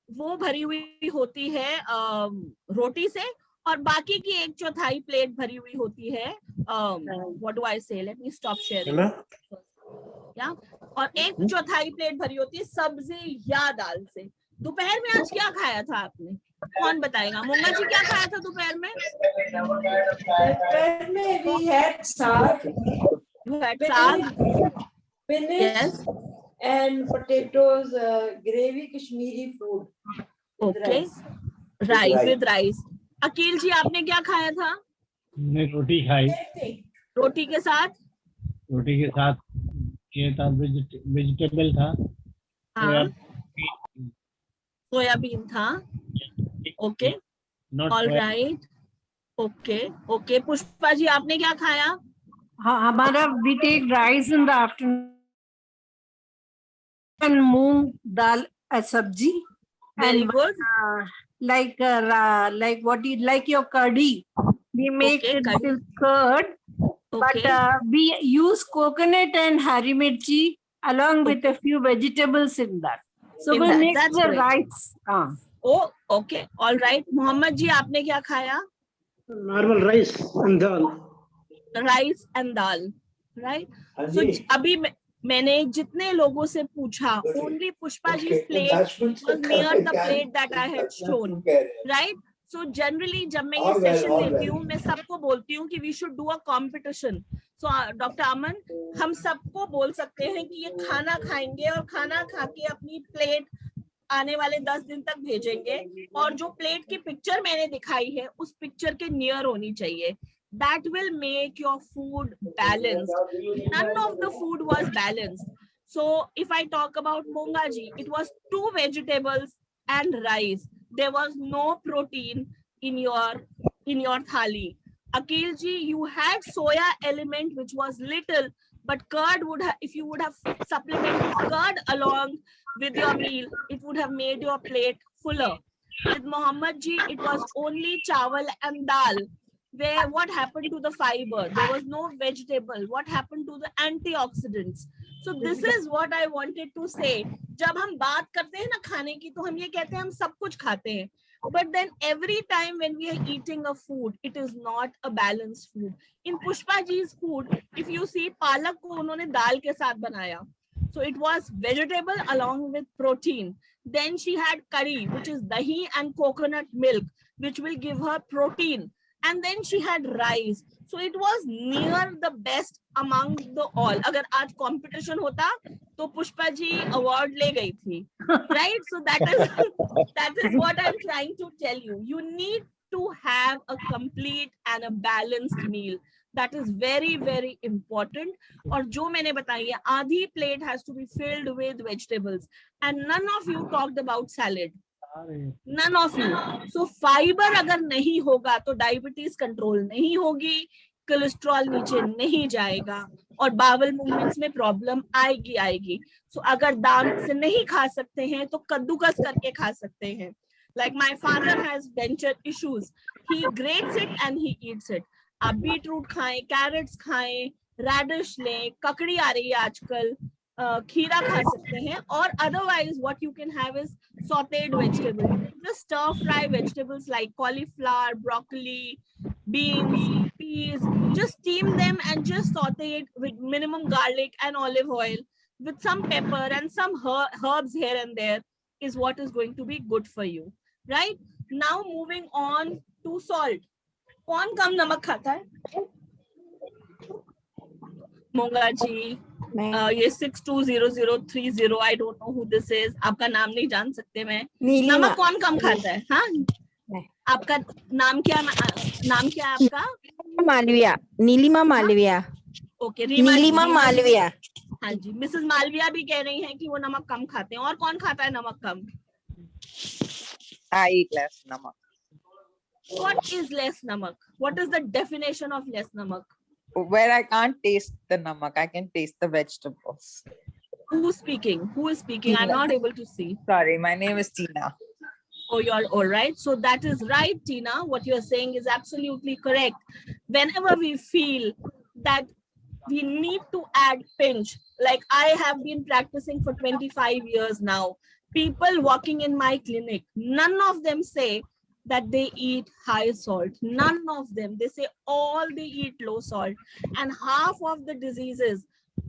Speaker 1: वो भरी हुई होती है रोटी से, और बाकी की 1/4 प्लेट भरी हुई होती है व्हाट डू आई से, लेट मी स्टॉप शेयरिंग, या, और 1/4 प्लेट भरी होती है सब्जी या दाल से. दोपहर में आज क्या खाया था आपने, कौन बताएगा? मोंगा जी क्या खाया था दोपहर में?
Speaker 9: दोपहर में we had saag.
Speaker 1: You had saag,
Speaker 9: spinach,
Speaker 1: yes,
Speaker 9: and potatoes, gravy, Kashmiri food. with
Speaker 1: okay,
Speaker 9: rice.
Speaker 1: Rice with rice. Akeel ji आपने क्या खाया था?
Speaker 5: हमने रोटी खाई.
Speaker 9: Same thing.
Speaker 1: रोटी के साथ
Speaker 5: ये था वेजिटेबल था.
Speaker 1: हाँ, सोयाबीन था. Okay, all right, okay. Pushpa ji आपने क्या खाया?
Speaker 4: हाँ, हमारा we take rice in the afternoon and moong dal as sabji.
Speaker 1: Very
Speaker 4: And
Speaker 1: good.
Speaker 4: like what you like your curry, we make
Speaker 1: Okay,
Speaker 4: it
Speaker 1: curry.
Speaker 4: with curd,
Speaker 1: Okay.
Speaker 4: but we use coconut and hari mirchi along with a few vegetables in that. So
Speaker 1: In
Speaker 4: we
Speaker 1: that,
Speaker 4: make
Speaker 1: that's
Speaker 4: the
Speaker 1: great.
Speaker 4: rice.
Speaker 1: Oh, okay, all right. Mohammad जी आपने क्या खाया?
Speaker 2: Normal rice and dal.
Speaker 1: Rice and dal, right. So अभी मैंने जितने लोगों से पूछा, only Pushpa ji plate was near the plate that I had shown, right? So generally जब मैं ये सेशन लेती हूँ मैं सबको बोलती हूँ कि we should do a competition. So doctor Aman, हम सबको बोल सकते हैं कि ये खाना खाएंगे और खाना खा के अपनी प्लेट आने वाले 10 दिन तक भेजेंगे, और जो प्लेट की पिक्चर मैंने दिखाई है उस पिक्चर के नियर होनी चाहिए. that will make your food balanced. None of the food was balanced. So if I talk about Mongaji, it was 2 vegetables and rice. There was no protein in your thali. Akil ji, you had soya element which was little, but curd would have, if you would have supplemented curd along with your meal, it would have made your plate fuller. With Muhammad ji, it was only chawal and dal. Where what happened to the fiber? There was no vegetable. What happened to the antioxidants? So this is what I wanted to say. जब हम बात करते हैं ना खाने की, तो हम ये कहते हैं हम सब कुछ खाते हैं. But then every time when we are eating a food, it is not a balanced food. In Pushpa ji's food, if you see, palak को उन्होंने दाल के साथ बनाया. So it was vegetable along with protein. Then she had curry, which is dahi and coconut milk, which will give her protein. And then she had rice. So it was near the best among the all. अगर आज competition होता, तो Pushpa ji award ले गई थी, right? So that is what I'm trying to tell you. You need to have a complete and a balanced meal. That is very, very important. और जो मैंने बताई है, आधी plate has to be filled with vegetables. And none of you talked about salad. None of you. So fiber अगर नहीं होगा तो diabetes control नहीं होगी, कोलेस्ट्रॉल नीचे नहीं जाएगा और बावल मूवमेंट्स में प्रॉब्लम आएगी. So अगर दांत से नहीं खा सकते हैं तो कद्दूकस करके खा सकते हैं. Like my father has denture issues. He grates it and he eats it. आप बीटरूट खाएं, कैरेट्स खाएं, रेडिश लें, ककड़ी आ रही है आजकल, खीरा खा सकते हैं. और otherwise what you can have is sauteed vegetables. Just stir fry vegetables like cauliflower, broccoli, beans, peas. Just steam them and just saute it with minimum garlic and olive oil with some pepper and some herbs here and there is what is going to be good for you, right? Now moving on to salt. कौन कम नमक खाता है? मोंगा जी, ये 620030, I don't know who this is. आपका नाम नहीं जान सकते मैं. नमक कौन कम खाता है? हाँ, आपका नाम क्या है आपका?
Speaker 10: मालविया, नीलिमा मालविया.
Speaker 1: ओके,
Speaker 10: नीलिमा मालविया.
Speaker 1: हाँ जी, मिसेस मालविया भी कह रही हैं कि वो नमक कम खाते हैं. और कौन खाता है नमक कम?
Speaker 11: I eat less namak.
Speaker 1: What is less namak? What is the definition of less namak?
Speaker 11: Where I can't taste the namak, I can taste the vegetables.
Speaker 1: Who's speaking? Who is speaking? I'm not able to see.
Speaker 11: Sorry, my name is Tina.
Speaker 1: Oh, you're all right. So that is right, Tina. What you're saying is absolutely correct. Whenever we feel that we need to add pinch, like I have been practicing for 25 years now, people walking in my clinic, none of them say that they eat high salt. None of them. They say all they eat low salt. And half of the diseases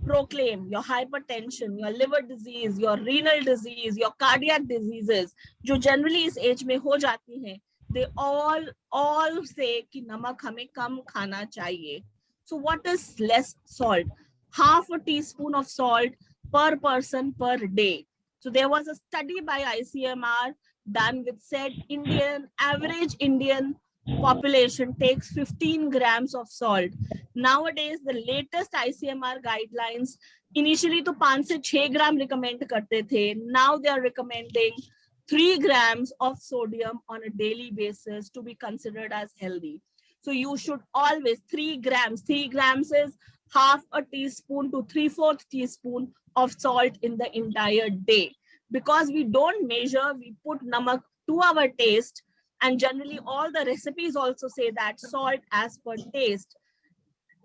Speaker 1: proclaim your hypertension, your liver disease, your renal disease, your cardiac diseases, जो generally इस age में हो जाती हैं, they all say कि नमक हमें कम खाना चाहिए. So what is less salt? Half a teaspoon of salt per person per day. So there was a study by ICMR done with said average Indian population takes 15 grams of salt. Nowadays, the latest ICMR guidelines, initially to 5 से 6 gram recommend करते थे. Now they are recommending 3 grams of sodium on a daily basis to be considered as healthy. So you should always 3 grams. 3 grams is half a teaspoon to 3/4 teaspoon of salt in the entire day. Because we don't measure, we put namak to our taste, and generally all the recipes also say that salt as per taste.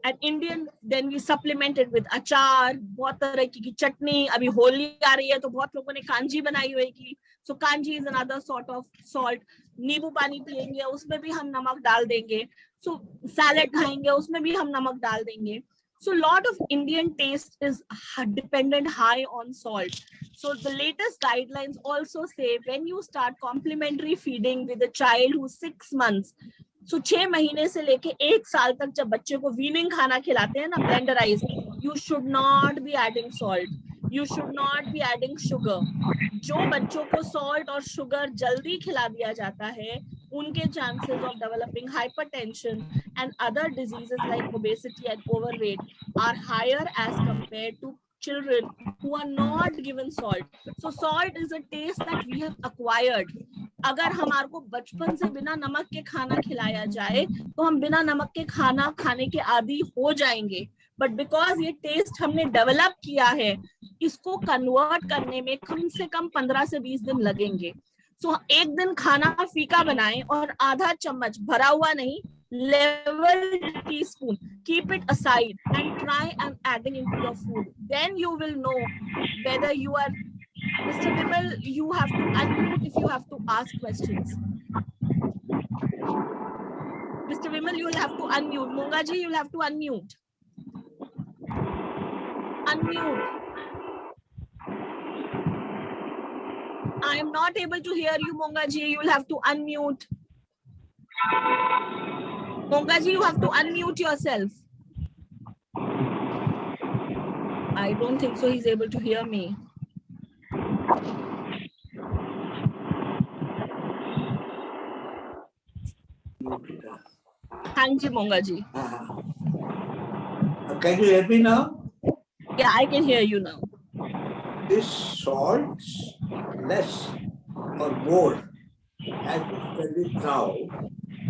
Speaker 1: And Indian, then we supplement it with achar, बहुत तरह की चटनी. अभी होली आ रही है तो बहुत लोगों ने कांजी बनाई होगी. So kanji is another sort of salt. नींबू पानी पियेंगे उसमें भी हम नमक डाल देंगे. So salad खाएंगे उसमें भी हम नमक डाल देंगे. So a lot of Indian taste is dependent high on salt. So the latest guidelines also say when you start complementary feeding with a child who's 6 months, so 6 महीने से लेके 1 साल तक जब बच्चे को weaning खाना खिलाते हैं ना, blenderized, you should not be adding salt. You should not be adding sugar. जो बच्चों को salt और sugar जल्दी खिला दिया जाता है, उनके chances of developing hypertension and other diseases like obesity and overweight are higher as compared to children who are not given salt. So salt is a taste that we have acquired. अगर हमारे को बचपन से बिना नमक के खाना खिलाया जाए तो हम बिना नमक के खाना खाने के आदी हो जाएंगे, बट बिकॉज ये टेस्ट हमने डेवलप किया है, इसको कन्वर्ट करने में कम से कम 15 से 20 दिन लगेंगे. सो एक दिन खाना फीका बनाएं और आधा चम्मच, भरा हुआ नहीं, level teaspoon, keep it aside and try and adding into your food. Then you will know whether you are, Mr. Vimal, you have to unmute if you have to ask questions. Mr. Vimal, you will have to unmute. Mongaji, you will have to unmute. Unmute. I am not able to hear you, Mongaji. You will have to unmute. Mongaji, you have to unmute yourself. I don't think so. He's able to hear me. Thank you, Mongaji.
Speaker 7: Can you hear me now?
Speaker 1: Yeah, I can hear you now.
Speaker 7: This salts less or more as we studied now,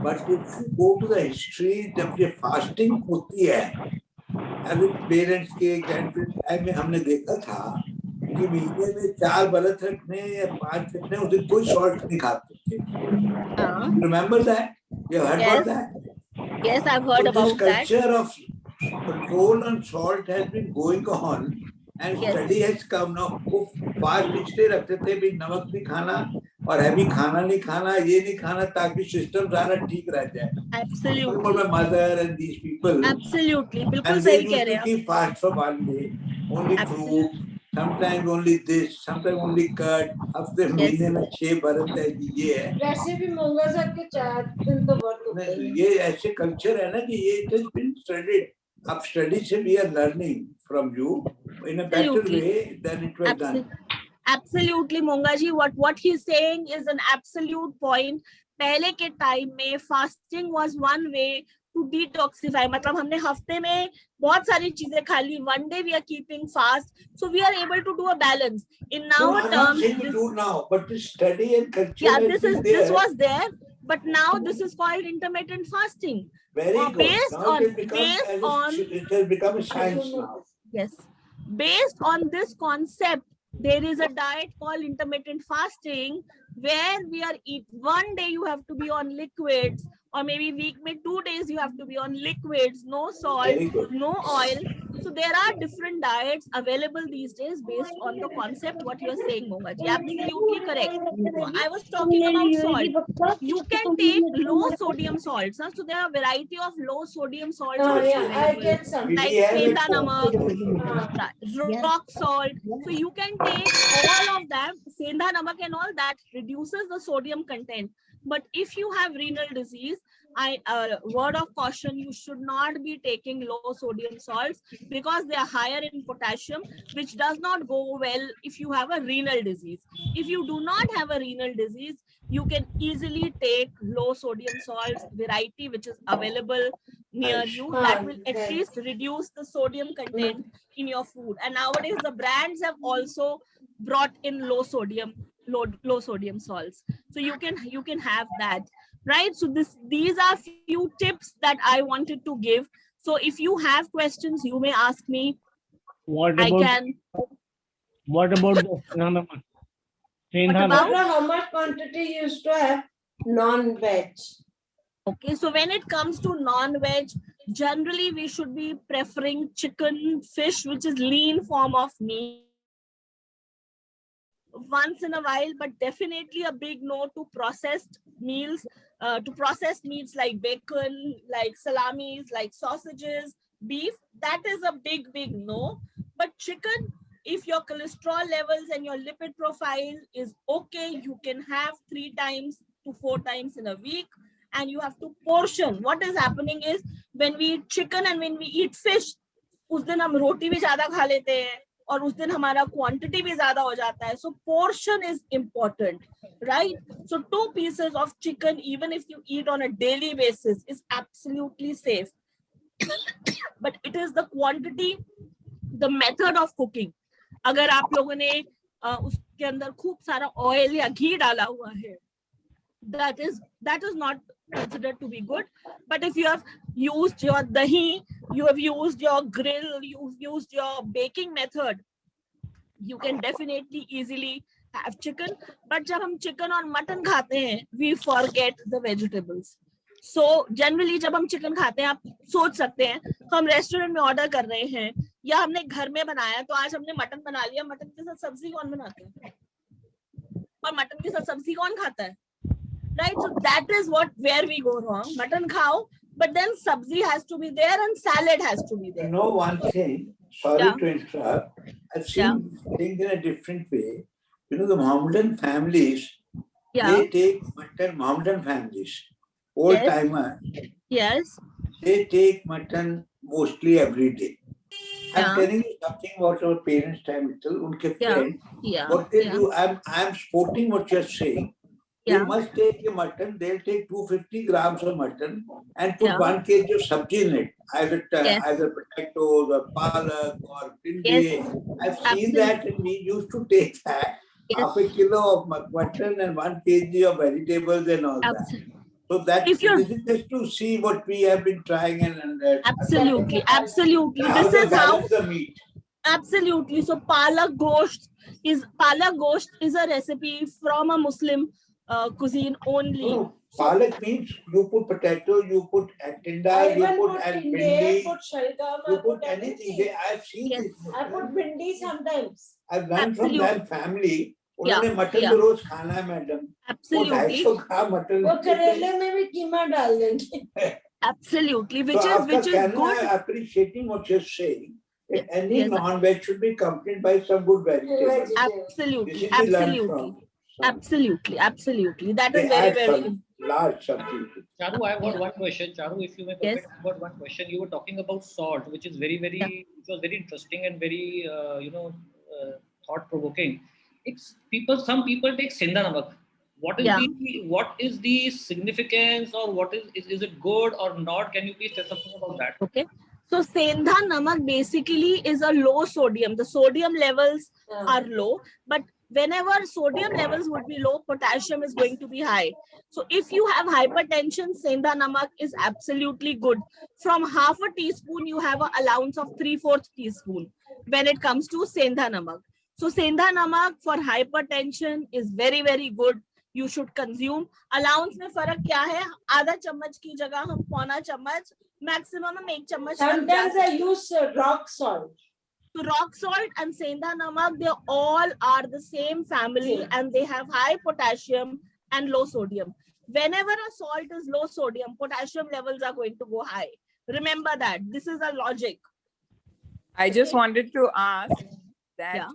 Speaker 7: but if you go to the history, जब ये fasting होती है, अभी parents के grandparents time में हमने देखा था कि महीने में 4 व्रत रखने या 5 रखने, उस दिन कोई salt नहीं खाते थे. Remember that? You heard about that?
Speaker 1: Yes, I've heard about that.
Speaker 7: This culture of control on salt has been going on, and study has come now. वो फास्ट पिछले रखते थे भी नमक नहीं खाना और हैवी खाना नहीं खाना, ये नहीं खाना, ताकि सिस्टम सारा ठीक रह जाए.
Speaker 1: Absolutely.
Speaker 7: My mother and these people.
Speaker 1: Absolutely. बिल्कुल
Speaker 7: And
Speaker 1: सही
Speaker 7: they
Speaker 1: कह रहे
Speaker 7: used to keep fast for one day, only fruit, sometimes only this, sometimes only curd. हफ्ते महीने में 6 व्रत है, ये है.
Speaker 9: वैसे भी मंगल साहब के 4 दिन तो व्रत होते हैं.
Speaker 7: ये ऐसे कल्चर है ना कि ये it has been studied. अब स्टडी से we are learning from you in a better way than it was done.
Speaker 1: Absolutely, Mongaji. What he's saying is an absolute point. पहले के टाइम में fasting was one way to detoxify. मतलब हमने हफ्ते में बहुत सारी चीजें खा ली. One day we are keeping fast, so we are able to do a balance. In now
Speaker 7: I'm not
Speaker 1: terms,
Speaker 7: saying we do now, but the study and culture.
Speaker 1: yeah,
Speaker 7: has been there.
Speaker 1: this was there, but now this is called intermittent fasting.
Speaker 7: Very good.
Speaker 1: Based
Speaker 7: Now
Speaker 1: on
Speaker 7: it has become a science now.
Speaker 1: Yes, based on this concept, there is a diet called intermittent fasting where we are one day you have to be on liquids, or maybe week में 2 days you have to be on liquids, no salt, no oil. So there are different diets available these days based on the concept what you are saying, Mongaji. Absolutely correct. So I was talking about salt. You can take low sodium salts. So there are a variety of low sodium salts.
Speaker 9: I get some.
Speaker 1: Like Sendha Namak, rock salt. So you can take all of them, Sendha Namak and all that reduces the sodium content. But if you have renal disease, word of caution, you should not be taking low sodium salts because they are higher in potassium, which does not go well if you have a renal disease. If you do not have a renal disease, you can easily take low sodium salts variety which is available near you. That will at least reduce the sodium content in your food. And nowadays the brands have also brought in low sodium salts, so you can have that, right? So these are few tips that I wanted to give. So if you have questions, you may ask me.
Speaker 2: What about the
Speaker 9: How much quantity you used to have non-veg?
Speaker 1: Okay, so when it comes to non-veg, generally we should be preferring chicken, fish, which is lean form of meat, once in a while, but definitely a big no to processed meals, to processed meats like bacon, like salamis, like sausages, beef. That is a big no. But chicken, if your cholesterol levels and your lipid profile is okay, you can have 3 times to 4 times in a week, and you have to portion. What is happening is when we eat chicken and when we eat fish, उस दिन हम रोटी भी ज्यादा खा लेते हैं और उस दिन हमारा क्वांटिटी भी ज्यादा हो जाता है. So portion is important, right? So 2 pieces of chicken, even if you eat on a daily basis, is absolutely safe. But it is the quantity, the method of cooking. अगर आप लोगों ने उसके अंदर खूब सारा oil या घी डाला हुआ है, that is not considered to be good. But if you have used your dahi, you have used your grill, you've used your baking method, you can definitely easily have chicken. But जब हम chicken और mutton खाते हैं, we forget the vegetables. So generally जब हम chicken खाते हैं, आप सोच सकते हैं हम रेस्टोरेंट में ऑर्डर कर रहे हैं या हमने घर में बनाया, तो आज हमने मटन बना लिया, मटन के साथ सब्जी कौन बनाता है और मटन के साथ सब्जी कौन खाता है? Right, so that is where we go wrong. Mutton khao, but then sabzi has to be there and salad has to be there.
Speaker 7: You know one thing, sorry to interrupt, I've seen things in a different way. You know, the Mohammedan families, they take mutton, Mohammedan families, old timers.
Speaker 1: Yes.
Speaker 7: They take mutton mostly every day. I'm telling you something about our parents' time, unke friends. What they do, I'm supporting what you're saying. They must take a mutton, they'll take 250 grams of mutton and put 1 kg of sabji in it, either potatoes or palak or bhindi. I've seen that, and we used to take that, half a kilo of mutton and 1 kg of vegetables and all that. So that this is just to see what we have been trying and
Speaker 1: absolutely.
Speaker 7: This is how the meat.
Speaker 1: Absolutely. So palak gosht is a recipe from a Muslim cuisine only.
Speaker 7: No, palak means you put potato, you put tinda, you put bhindi, you put anything. I've seen this.
Speaker 9: I put bhindi sometimes.
Speaker 7: I've learned from that family. उन्होंने mutton तो रोज खाना है madam.
Speaker 1: Absolutely.
Speaker 7: वो 250 ग्राम mutton.
Speaker 9: वो करेले में भी कीमा डाल देंगे।
Speaker 1: Absolutely, which is good.
Speaker 7: I'm appreciating what you're saying. Any non-veg should be accompanied by some good vegetables.
Speaker 1: Absolutely. That is very
Speaker 7: large substitute.
Speaker 6: Charu, I have got one question. Charu, if you may comment about one question, you were talking about salt, which is which was very interesting and very thought-provoking. Some people take sendha namak. What is the significance, or what is it good or not? Can you please tell something about that?
Speaker 1: Okay. So sendha namak basically is a low sodium. The sodium levels are low, but whenever sodium levels would be low, potassium is going to be high. So if you have hypertension, sendha namak is absolutely good. From half a teaspoon, you have an allowance of 3/4 teaspoon when it comes to sendha namak. So sendha namak for hypertension is very, very good. You should consume. Allowance में फर्क क्या है? आधा चम्मच की जगह हम पौना चम्मच, maximum हम 1 चम्मच.
Speaker 9: Sometimes I use rock salt.
Speaker 1: So rock salt and sendha namak, they all are the same family and they have high potassium and low sodium. Whenever a salt is low sodium, potassium levels are going to go high. Remember that. This is a logic.
Speaker 11: I just wanted to ask that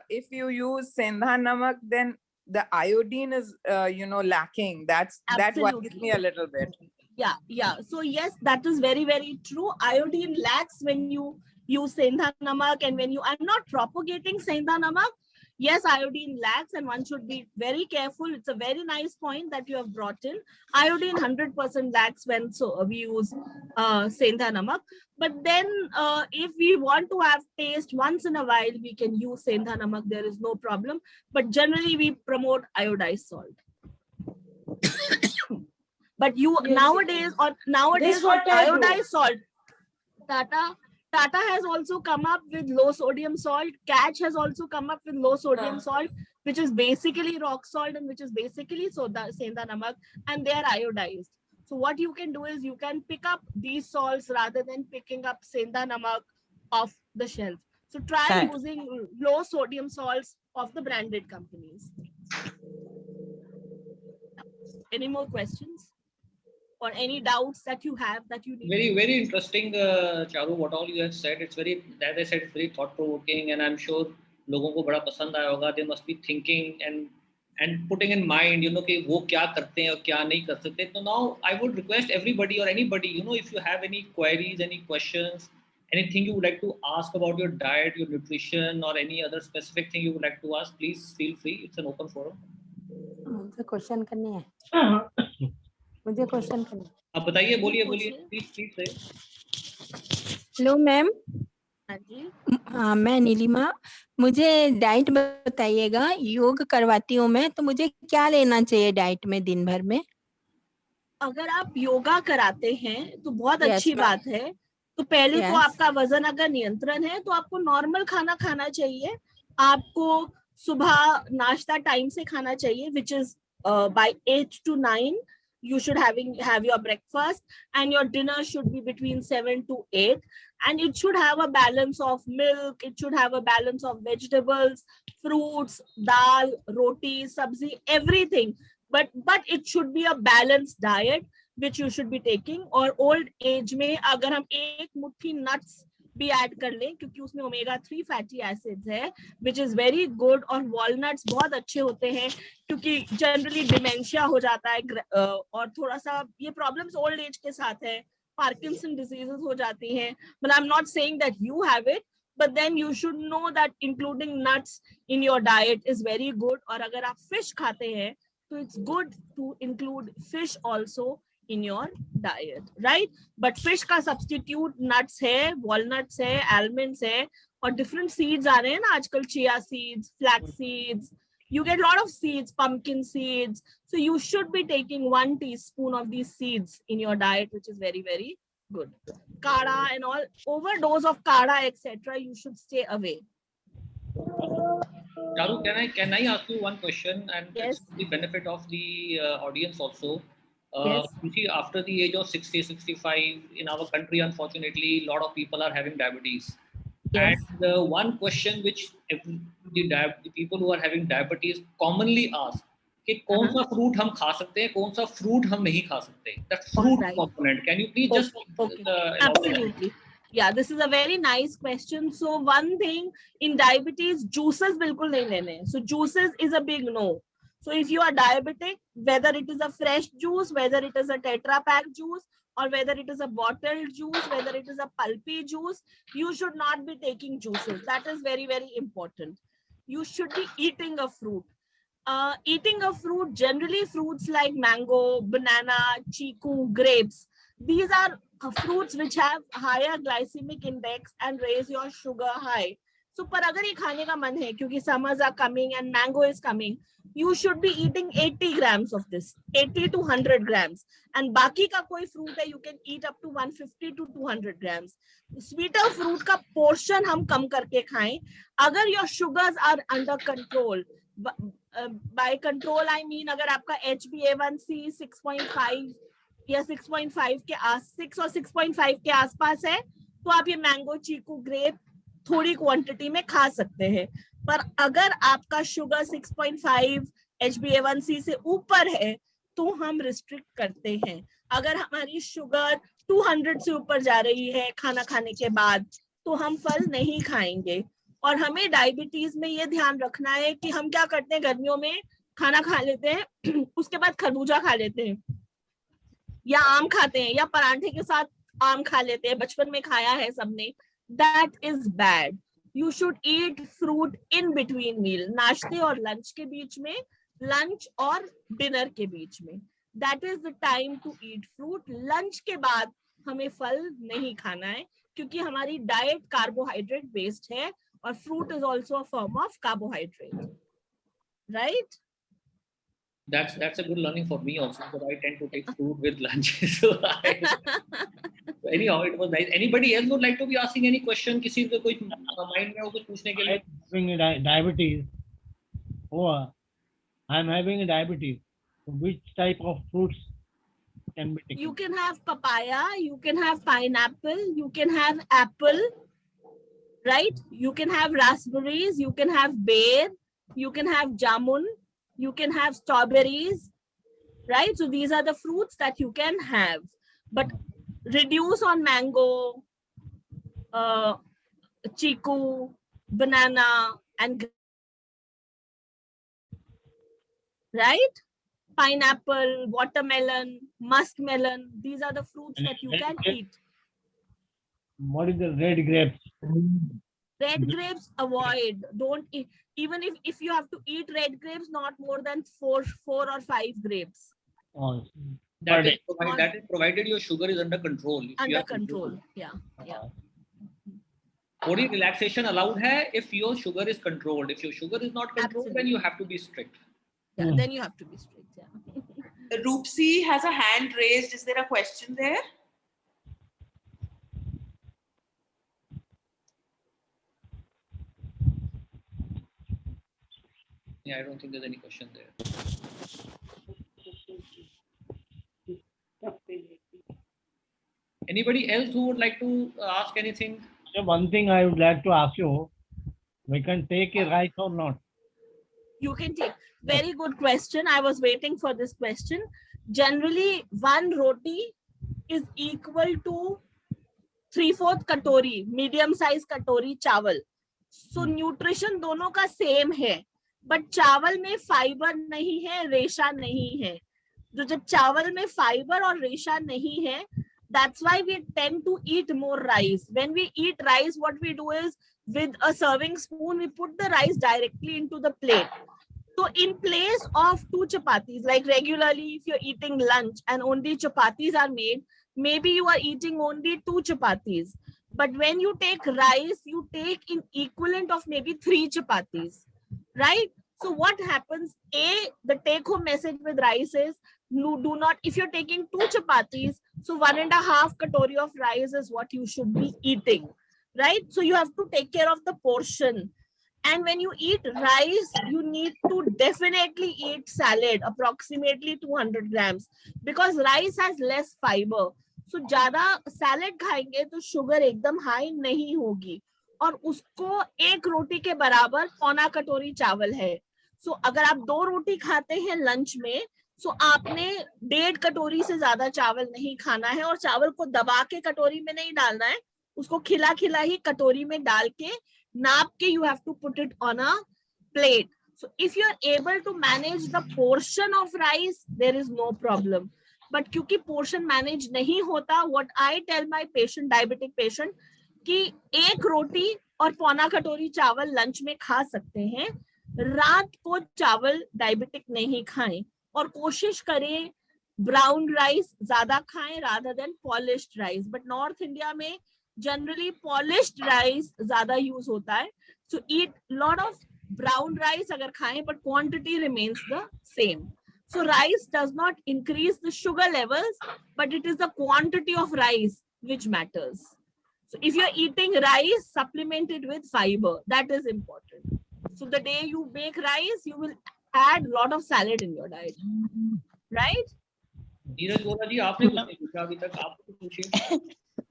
Speaker 11: if you use sendha namak, then the iodine is lacking. That worries me a little bit.
Speaker 1: Yeah. So yes, that is very, very true. Iodine lacks when you use sendha namak, and when you are not propagating sendha namak, yes, iodine lacks, and one should be very careful. It's a very nice point that you have brought in. Iodine 100% lacks when we use sendha namak. But then if we want to have taste once in a while, we can use sendha namak. There is no problem. But generally we promote iodized salt. But nowadays on iodized salt, Tata has also come up with low sodium salt. Catch has also come up with low sodium salt, which is basically rock salt and which is basically sendha namak, and they are iodized. So what you can do is you can pick up these salts rather than picking up sendha namak off the shelf. So try using low sodium salts of the branded companies. Any more questions? Or any doubts that you have that you need?
Speaker 6: Very, very interesting, Charu, what all you have said. It's very, as I said, it's very thought-provoking, and I'm sure लोगों को बड़ा पसंद आया होगा. They must be thinking and putting in mind, कि वो क्या करते हैं और क्या नहीं कर सकते. So now I would request everybody or anybody, if you have any queries, any questions, anything you would like to ask about your diet, your nutrition, or any other specific thing you would like to ask, please feel free. It's an open forum.
Speaker 10: मुझे question करने हैं,
Speaker 2: हाँ,
Speaker 10: मुझे question करने हैं।
Speaker 6: आप बताइए, बोलिए बोलिए, प्लीज प्लीज से।
Speaker 10: Hello ma'am.
Speaker 1: हाँ जी।
Speaker 10: हाँ, मैं नीलिमा। मुझे डाइट बताइएगा, योग करवाती हूँ मैं, तो मुझे क्या लेना चाहिए डाइट में दिन भर में?
Speaker 1: अगर आप योगा कराते हैं तो बहुत
Speaker 10: Yes,
Speaker 1: अच्छी
Speaker 10: ma'am.
Speaker 1: बात है। तो पहले तो
Speaker 10: Yes.
Speaker 1: आपका वजन अगर नियंत्रण है तो आपको नॉर्मल खाना खाना चाहिए। आपको सुबह नाश्ता टाइम से खाना चाहिए, which is by 8 to 9 you should have your breakfast, and your dinner should be between 7 to 8, and it should have a balance of milk, it should have a balance of vegetables, fruits, dal, roti, sabzi, everything, but it should be a balanced diet which you should be taking. और old age में अगर हम एक मुट्ठी nuts भी add कर लें, क्योंकि उसमें ओमेगा 3 फैटी एसिड्स है, विच इज वेरी गुड, और वॉलनट्स बहुत अच्छे होते हैं, क्योंकि जनरली डिमेंशिया हो जाता है, और थोड़ा सा ये प्रॉब्लम्स ओल्ड एज के साथ है, पार्किंसन डिजीजेस हो जाती हैं, but I am not saying that you have it, but then you should know that including nuts in your diet is very good. और अगर आप fish खाते हैं तो it's good to include fish also in your diet, right? But fish का substitute nuts है, walnuts है, almonds है, और different seeds आ रहे हैं ना आजकल, chia seeds, flax seeds, you get a lot of seeds, pumpkin seeds, so you should be taking 1 teaspoon of these seeds in your diet, which is very, very good. Kada and all, overdose of kada, etc., you should stay away.
Speaker 6: Charu, can I ask you one question, and
Speaker 1: Yes.
Speaker 6: it's for the benefit of the audience also.
Speaker 1: Yes.
Speaker 6: You see, after the age of 60, 65 in our country, unfortunately, a lot of people are having diabetes.
Speaker 1: Yes.
Speaker 6: And one question which the people who are having diabetes commonly ask, कि कौन सा fruit हम खा सकते हैं, कौन सा fruit हम नहीं खा सकते, that fruit
Speaker 1: Alright.
Speaker 6: component, can you please just elaborate?
Speaker 1: Absolutely. Yeah, this is a very nice question. So one thing in diabetes, juices बिल्कुल नहीं लेने हैं. So juices is a big no. So if you are diabetic, whether it is a fresh juice, whether it is a Tetra Pak juice, or whether it is a bottled juice, whether it is a pulpy juice, you should not be taking juices. That is very, very important. You should be eating a fruit. Eating a fruit, generally fruits like mango, banana, chiku, grapes, these are fruits which have higher glycemic index and raise your sugar high. So पर अगर ये खाने का मन है, क्योंकि summers are coming and mango is coming, you should be eating 80 grams of this, 80 to 100 grams, and बाकी का कोई fruit है, you can eat up to 150 to 200 grams. Sweeter fruit का portion हम कम करके खाएं. अगर your sugars are under control, by control I mean अगर आपका HbA1c 6.5 या 6.5 के 6 और 6.5 के आसपास है, तो आप ये मैंगो, चीकू, ग्रेप थोड़ी क्वांटिटी में खा सकते हैं. पर अगर आपका शुगर 6.5 HbA1c से ऊपर है तो हम रिस्ट्रिक्ट करते हैं. अगर हमारी शुगर 200 से ऊपर जा रही है खाना खाने के बाद, तो हम फल नहीं खाएंगे. और हमें डायबिटीज में ये ध्यान रखना है कि हम क्या करते हैं, गर्मियों में खाना खा लेते हैं, उसके बाद खरबूजा खा लेते हैं, या आम खाते हैं, या परांठे के साथ आम खा लेते हैं, बचपन में खाया है सबने. That is bad. You should eat fruit in between meal, नाश्ते और लंच के बीच में, लंच और डिनर के बीच में. That is the time to eat fruit. Lunch के बाद हमें फल नहीं खाना है, क्योंकि हमारी डाइट कार्बोहाइड्रेट बेस्ड है, और fruit is also a form of carbohydrate, right?
Speaker 6: That's a good learning for me also, because I tend to take food with lunch. So anyhow, it was nice. Anybody else would like to be asking any question? किसी को कोई mind में हो कुछ पूछने के लिए?
Speaker 2: Having diabetes. Oh, I'm having diabetes. Which type of fruits can be taken?
Speaker 1: You can have papaya, you can have pineapple, you can have apple, right? You can have raspberries, you can have pear, you can have jamun, you can have strawberries, right? So these are the fruits that you can have, but reduce on mango, chiku, banana, and right? Pineapple, watermelon, muskmelon, these are the fruits that you can eat.
Speaker 2: What is the red grapes?
Speaker 1: Red grapes, avoid. Don't eat. Even if you have to eat red grapes, not more than four or 5 grapes.
Speaker 2: Oh,
Speaker 6: That is provided your sugar is under control.
Speaker 1: Under control. Yeah.
Speaker 6: Body relaxation allowed hai if your sugar is controlled. If your sugar is not controlled, then you have to be strict.
Speaker 1: Yeah, then you have to be strict. Yeah.
Speaker 8: Roopsi has a hand raised. Is there a question there?
Speaker 6: Yeah, I don't think there's any question there. Anybody else who would like to ask anything?
Speaker 2: So one thing I would like to ask you, we can take a rice or not?
Speaker 1: You can take. Very good question. I was waiting for this question. Generally, 1 roti is equal to 3/4 katori, medium size katori chawal. So nutrition दोनों का same है, but चावल में fiber नहीं है, रेशा नहीं है. जो जब चावल में fiber और रेशा नहीं है, that's why we tend to eat more rice. When we eat rice, what we do is with a serving spoon, we put the rice directly into the plate. So in place of 2 chapatis, like regularly if you're eating lunch and only chapatis are made, maybe you are eating only 2 chapatis. But when you take rice, you take in equivalent of maybe 3 chapatis, right? So what happens? The take home message with rice is, do not, if you're taking 2 chapatis, so 1.5 katori of rice is what you should be eating, right? So you have to take care of the portion. And when you eat rice, you need to definitely eat salad, approximately 200 grams, because rice has less fiber. So ज्यादा salad खाएंगे तो sugar एकदम high नहीं होगी, और उसको 1 रोटी के बराबर 1/4 कटोरी चावल है. So अगर आप 2 रोटी खाते हैं लंच में, so आपने 1.5 कटोरी से ज्यादा चावल नहीं खाना है, और चावल को दबा के कटोरी में नहीं डालना है, उसको खिला खिला ही कटोरी में डाल के नाप के you have to put it on a plate. So if you are able to manage the portion of rice, there is no problem. But क्योंकि portion manage नहीं होता, what I tell my patient, diabetic patient, कि 1 रोटी और 1/4 कटोरी चावल lunch में खा सकते हैं, रात को चावल डायबिटिक नहीं खाएं, और कोशिश करें ब्राउन राइस ज्यादा खाएं rather than polished rice. But North India में generally polished rice ज्यादा use होता है. So eat lot of brown rice अगर खाएं, but quantity remains the same. So rice does not increase the sugar levels, but it is the quantity of rice which matters. So if you're eating rice, supplement it with fiber. That is important. So the day you make rice, you will add a lot of salad in your diet, right?
Speaker 6: Neeraj गोरा जी, आपने कुछ नहीं पूछा अभी तक, आप कुछ पूछिए.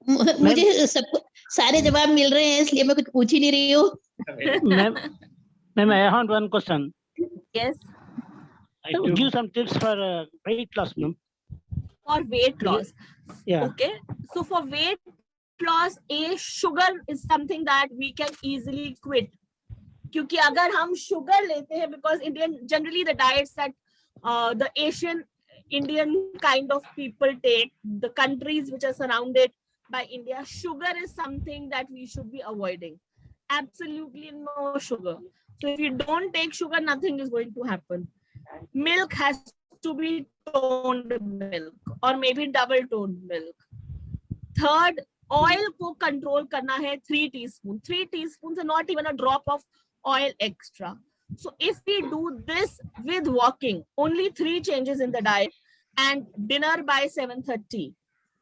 Speaker 3: मुझे सब सारे जवाब मिल रहे हैं, इसलिए मैं कुछ पूछ ही नहीं रही हूँ.
Speaker 5: Ma'am, I have one question.
Speaker 1: Yes.
Speaker 5: Give some tips for weight loss, ma'am.
Speaker 1: For weight loss.
Speaker 5: Yeah.
Speaker 1: Okay. So for weight loss, sugar is something that we can easily quit. क्योंकि अगर हम sugar लेते हैं, because generally the diets that the Asian Indian kind of people take, the countries which are surrounded by India, sugar is something that we should be avoiding. Absolutely no sugar. So if you don't take sugar, nothing is going to happen. Milk has to be toned milk, or maybe double toned milk. Third, oil को control करना है 3 teaspoons. 3 teaspoons and not even a drop of oil extra. So if we do this with walking, only 3 changes in the diet, and dinner by 7:30,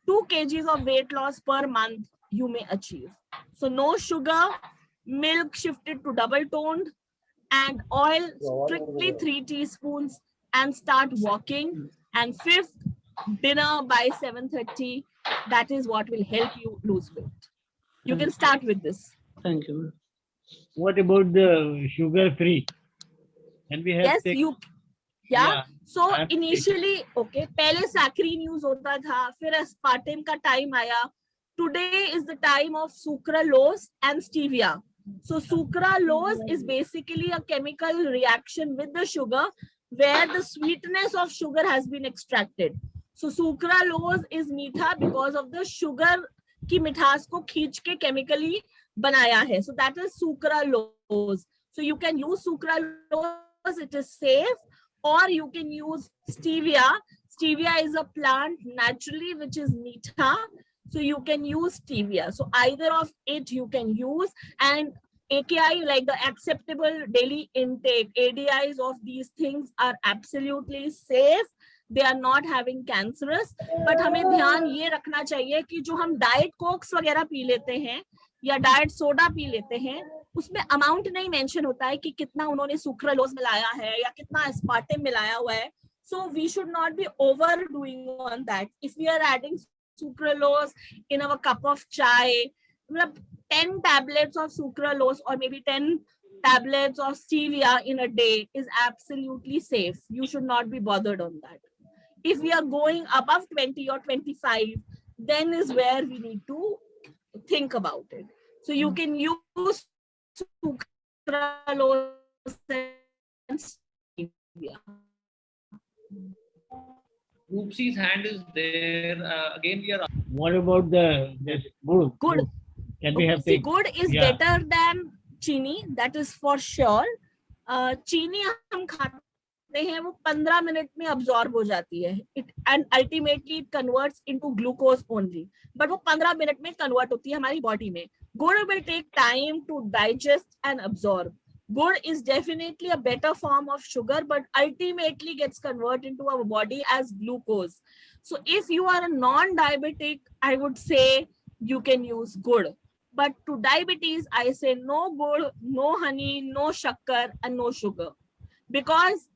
Speaker 1: 2 kgs of weight loss per month you may achieve. So no sugar, milk shifted to double toned, and oil strictly 3 teaspoons, and start walking. And 5th, dinner by 7:30. That is what will help you lose weight. You can start with this.
Speaker 5: Thank you.
Speaker 2: What about the sugar free? Can we have?
Speaker 1: Yes, you. Yeah. So
Speaker 2: I'm
Speaker 1: initially, okay, पहले saccharine use होता था, फिर aspartame का time आया. Today is the time of sucralose and stevia. So sucralose is basically a chemical reaction with the sugar where the sweetness of sugar has been extracted. So sucralose is मीठा because of the sugar की मिठास को खींच के chemically बनाया है. So that is sucralose. So you can use sucralose, it is safe, or you can use stevia. Stevia is a plant naturally which is meetha. So you can use stevia. So either of it you can use, and AKI, like the acceptable daily intake, ADIs of these things are absolutely safe. They are not having cancerous. But हमें ध्यान ये रखना चाहिए कि जो हम diet Cokes वगैरह P लेते हैं या डाइट सोडा पी लेते हैं, उसमें अमाउंट नहीं मेंशन होता है कि कितना उन्होंने सुक्रालोज मिलाया है या कितना एस्पार्टेम मिलाया हुआ है. So we should not be overdoing on that. If we are adding sucralose in our cup of chai, 10 tablets of sucralose or maybe 10 tablets of stevia in a day is absolutely safe. You should not be bothered on that. If we are going above 20 or 25, then is where we need to think about it. So you can use sucralose and stevia.
Speaker 6: Roopsie's hand is there. Again, we are.
Speaker 2: What about this good?
Speaker 1: Good.
Speaker 2: Can we have
Speaker 1: See,
Speaker 2: take?
Speaker 1: good is better than chini. That is for sure. चीनी हम खाते हैं वो 15 minute में absorb हो जाती है. It and ultimately it converts into glucose only. But वो 15 मिनट में convert होती है हमारी body में. Good will take time to digest and absorb. Good is definitely a better form of sugar, but ultimately gets converted into our body as glucose. So if you are a non-diabetic, I would say you can use good. But to diabetes, I say no good, no honey, no shakkar, and no sugar. Because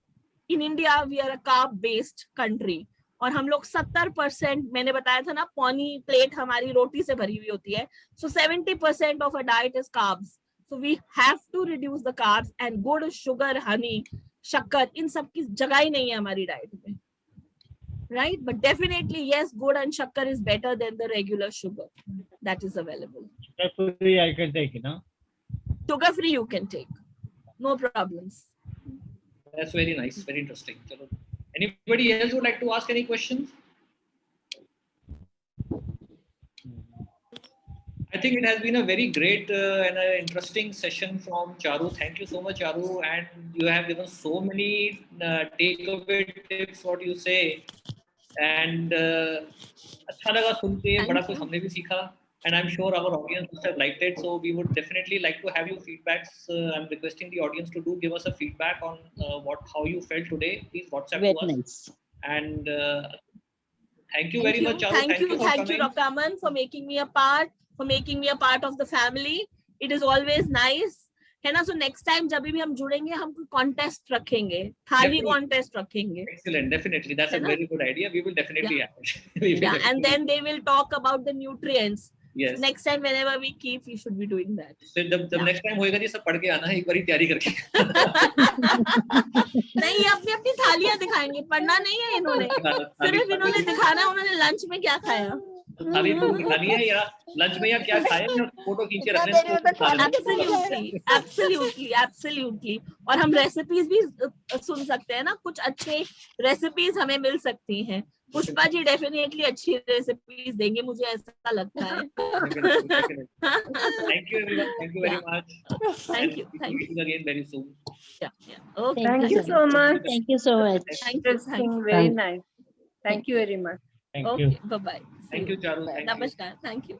Speaker 1: in India, we are a carb-based country. और हम लोग 70%, मैंने बताया था ना, पौनी plate हमारी रोटी से भरी हुई होती है. So 70% of our diet is carbs. So we have to reduce the carbs, and good, sugar, honey, shakkar, इन सब की जगह ही नहीं है हमारी डाइट में, right? But definitely yes, good and shakkar is better than the regular sugar that is available.
Speaker 2: Sugar free I can take, no?
Speaker 1: Sugar free you can take, no problems.
Speaker 6: That's very nice, very interesting. Anybody else would like to ask any questions? I think it has been a very great and interesting session from Charu. Thank you so much, Charu. And you have given so many takeaway tips, what you say. And अच्छा लगा सुन के, बड़ा कुछ हमने भी सीखा. And I'm sure our audience must have liked it. So we would definitely like to have your feedbacks. I'm requesting the audience to do give us a feedback on how you felt today. Please WhatsApp to us. Nice. And thank you very much, Charu.
Speaker 1: Thank you, Dr. Aman, for making me a part. For making me a part of the family. It is always nice, है ना? So next time जब भी हम जुड़ेंगे हम कोई contest रखेंगे, थाली contest रखेंगे.
Speaker 6: Excellent, definitely. That's a very good idea. We will definitely have it.
Speaker 1: Yeah, and then they will talk about the nutrients.
Speaker 6: Yes.
Speaker 1: So next time whenever we keep, we should be doing that.
Speaker 6: So जब next time होएगा जी सब पढ़ के आना है, एक बारी तैयारी करके.
Speaker 1: नहीं, अपनी अपनी थालियां दिखाएंगे, पढ़ना नहीं है इन्होंने. सिर्फ इन्होंने दिखाना है उन्होंने लंच में क्या खाया.
Speaker 6: थाली तो दिखानी है या लंच में या क्या खाए, फोटो खींच के रखने.
Speaker 1: Absolutely. और हम रेसिपीज भी सुन सकते हैं ना, कुछ अच्छे रेसिपीज हमें मिल सकती हैं. पुष्पा जी डेफिनेटली अच्छी रेसिपीज देंगे, मुझे ऐसा लगता है.
Speaker 6: Thank you everyone. Thank you very much.
Speaker 1: Thank you.
Speaker 6: Thank you again very soon.
Speaker 1: Yeah. Okay.
Speaker 4: Thank you so much.
Speaker 3: Thank you so much.
Speaker 1: Thank you.
Speaker 4: Very nice. Thank you very much.
Speaker 2: Thank
Speaker 1: Okay.
Speaker 2: you.
Speaker 1: Bye bye.
Speaker 6: Thank you, Charu.
Speaker 1: Namaskar. Thank you.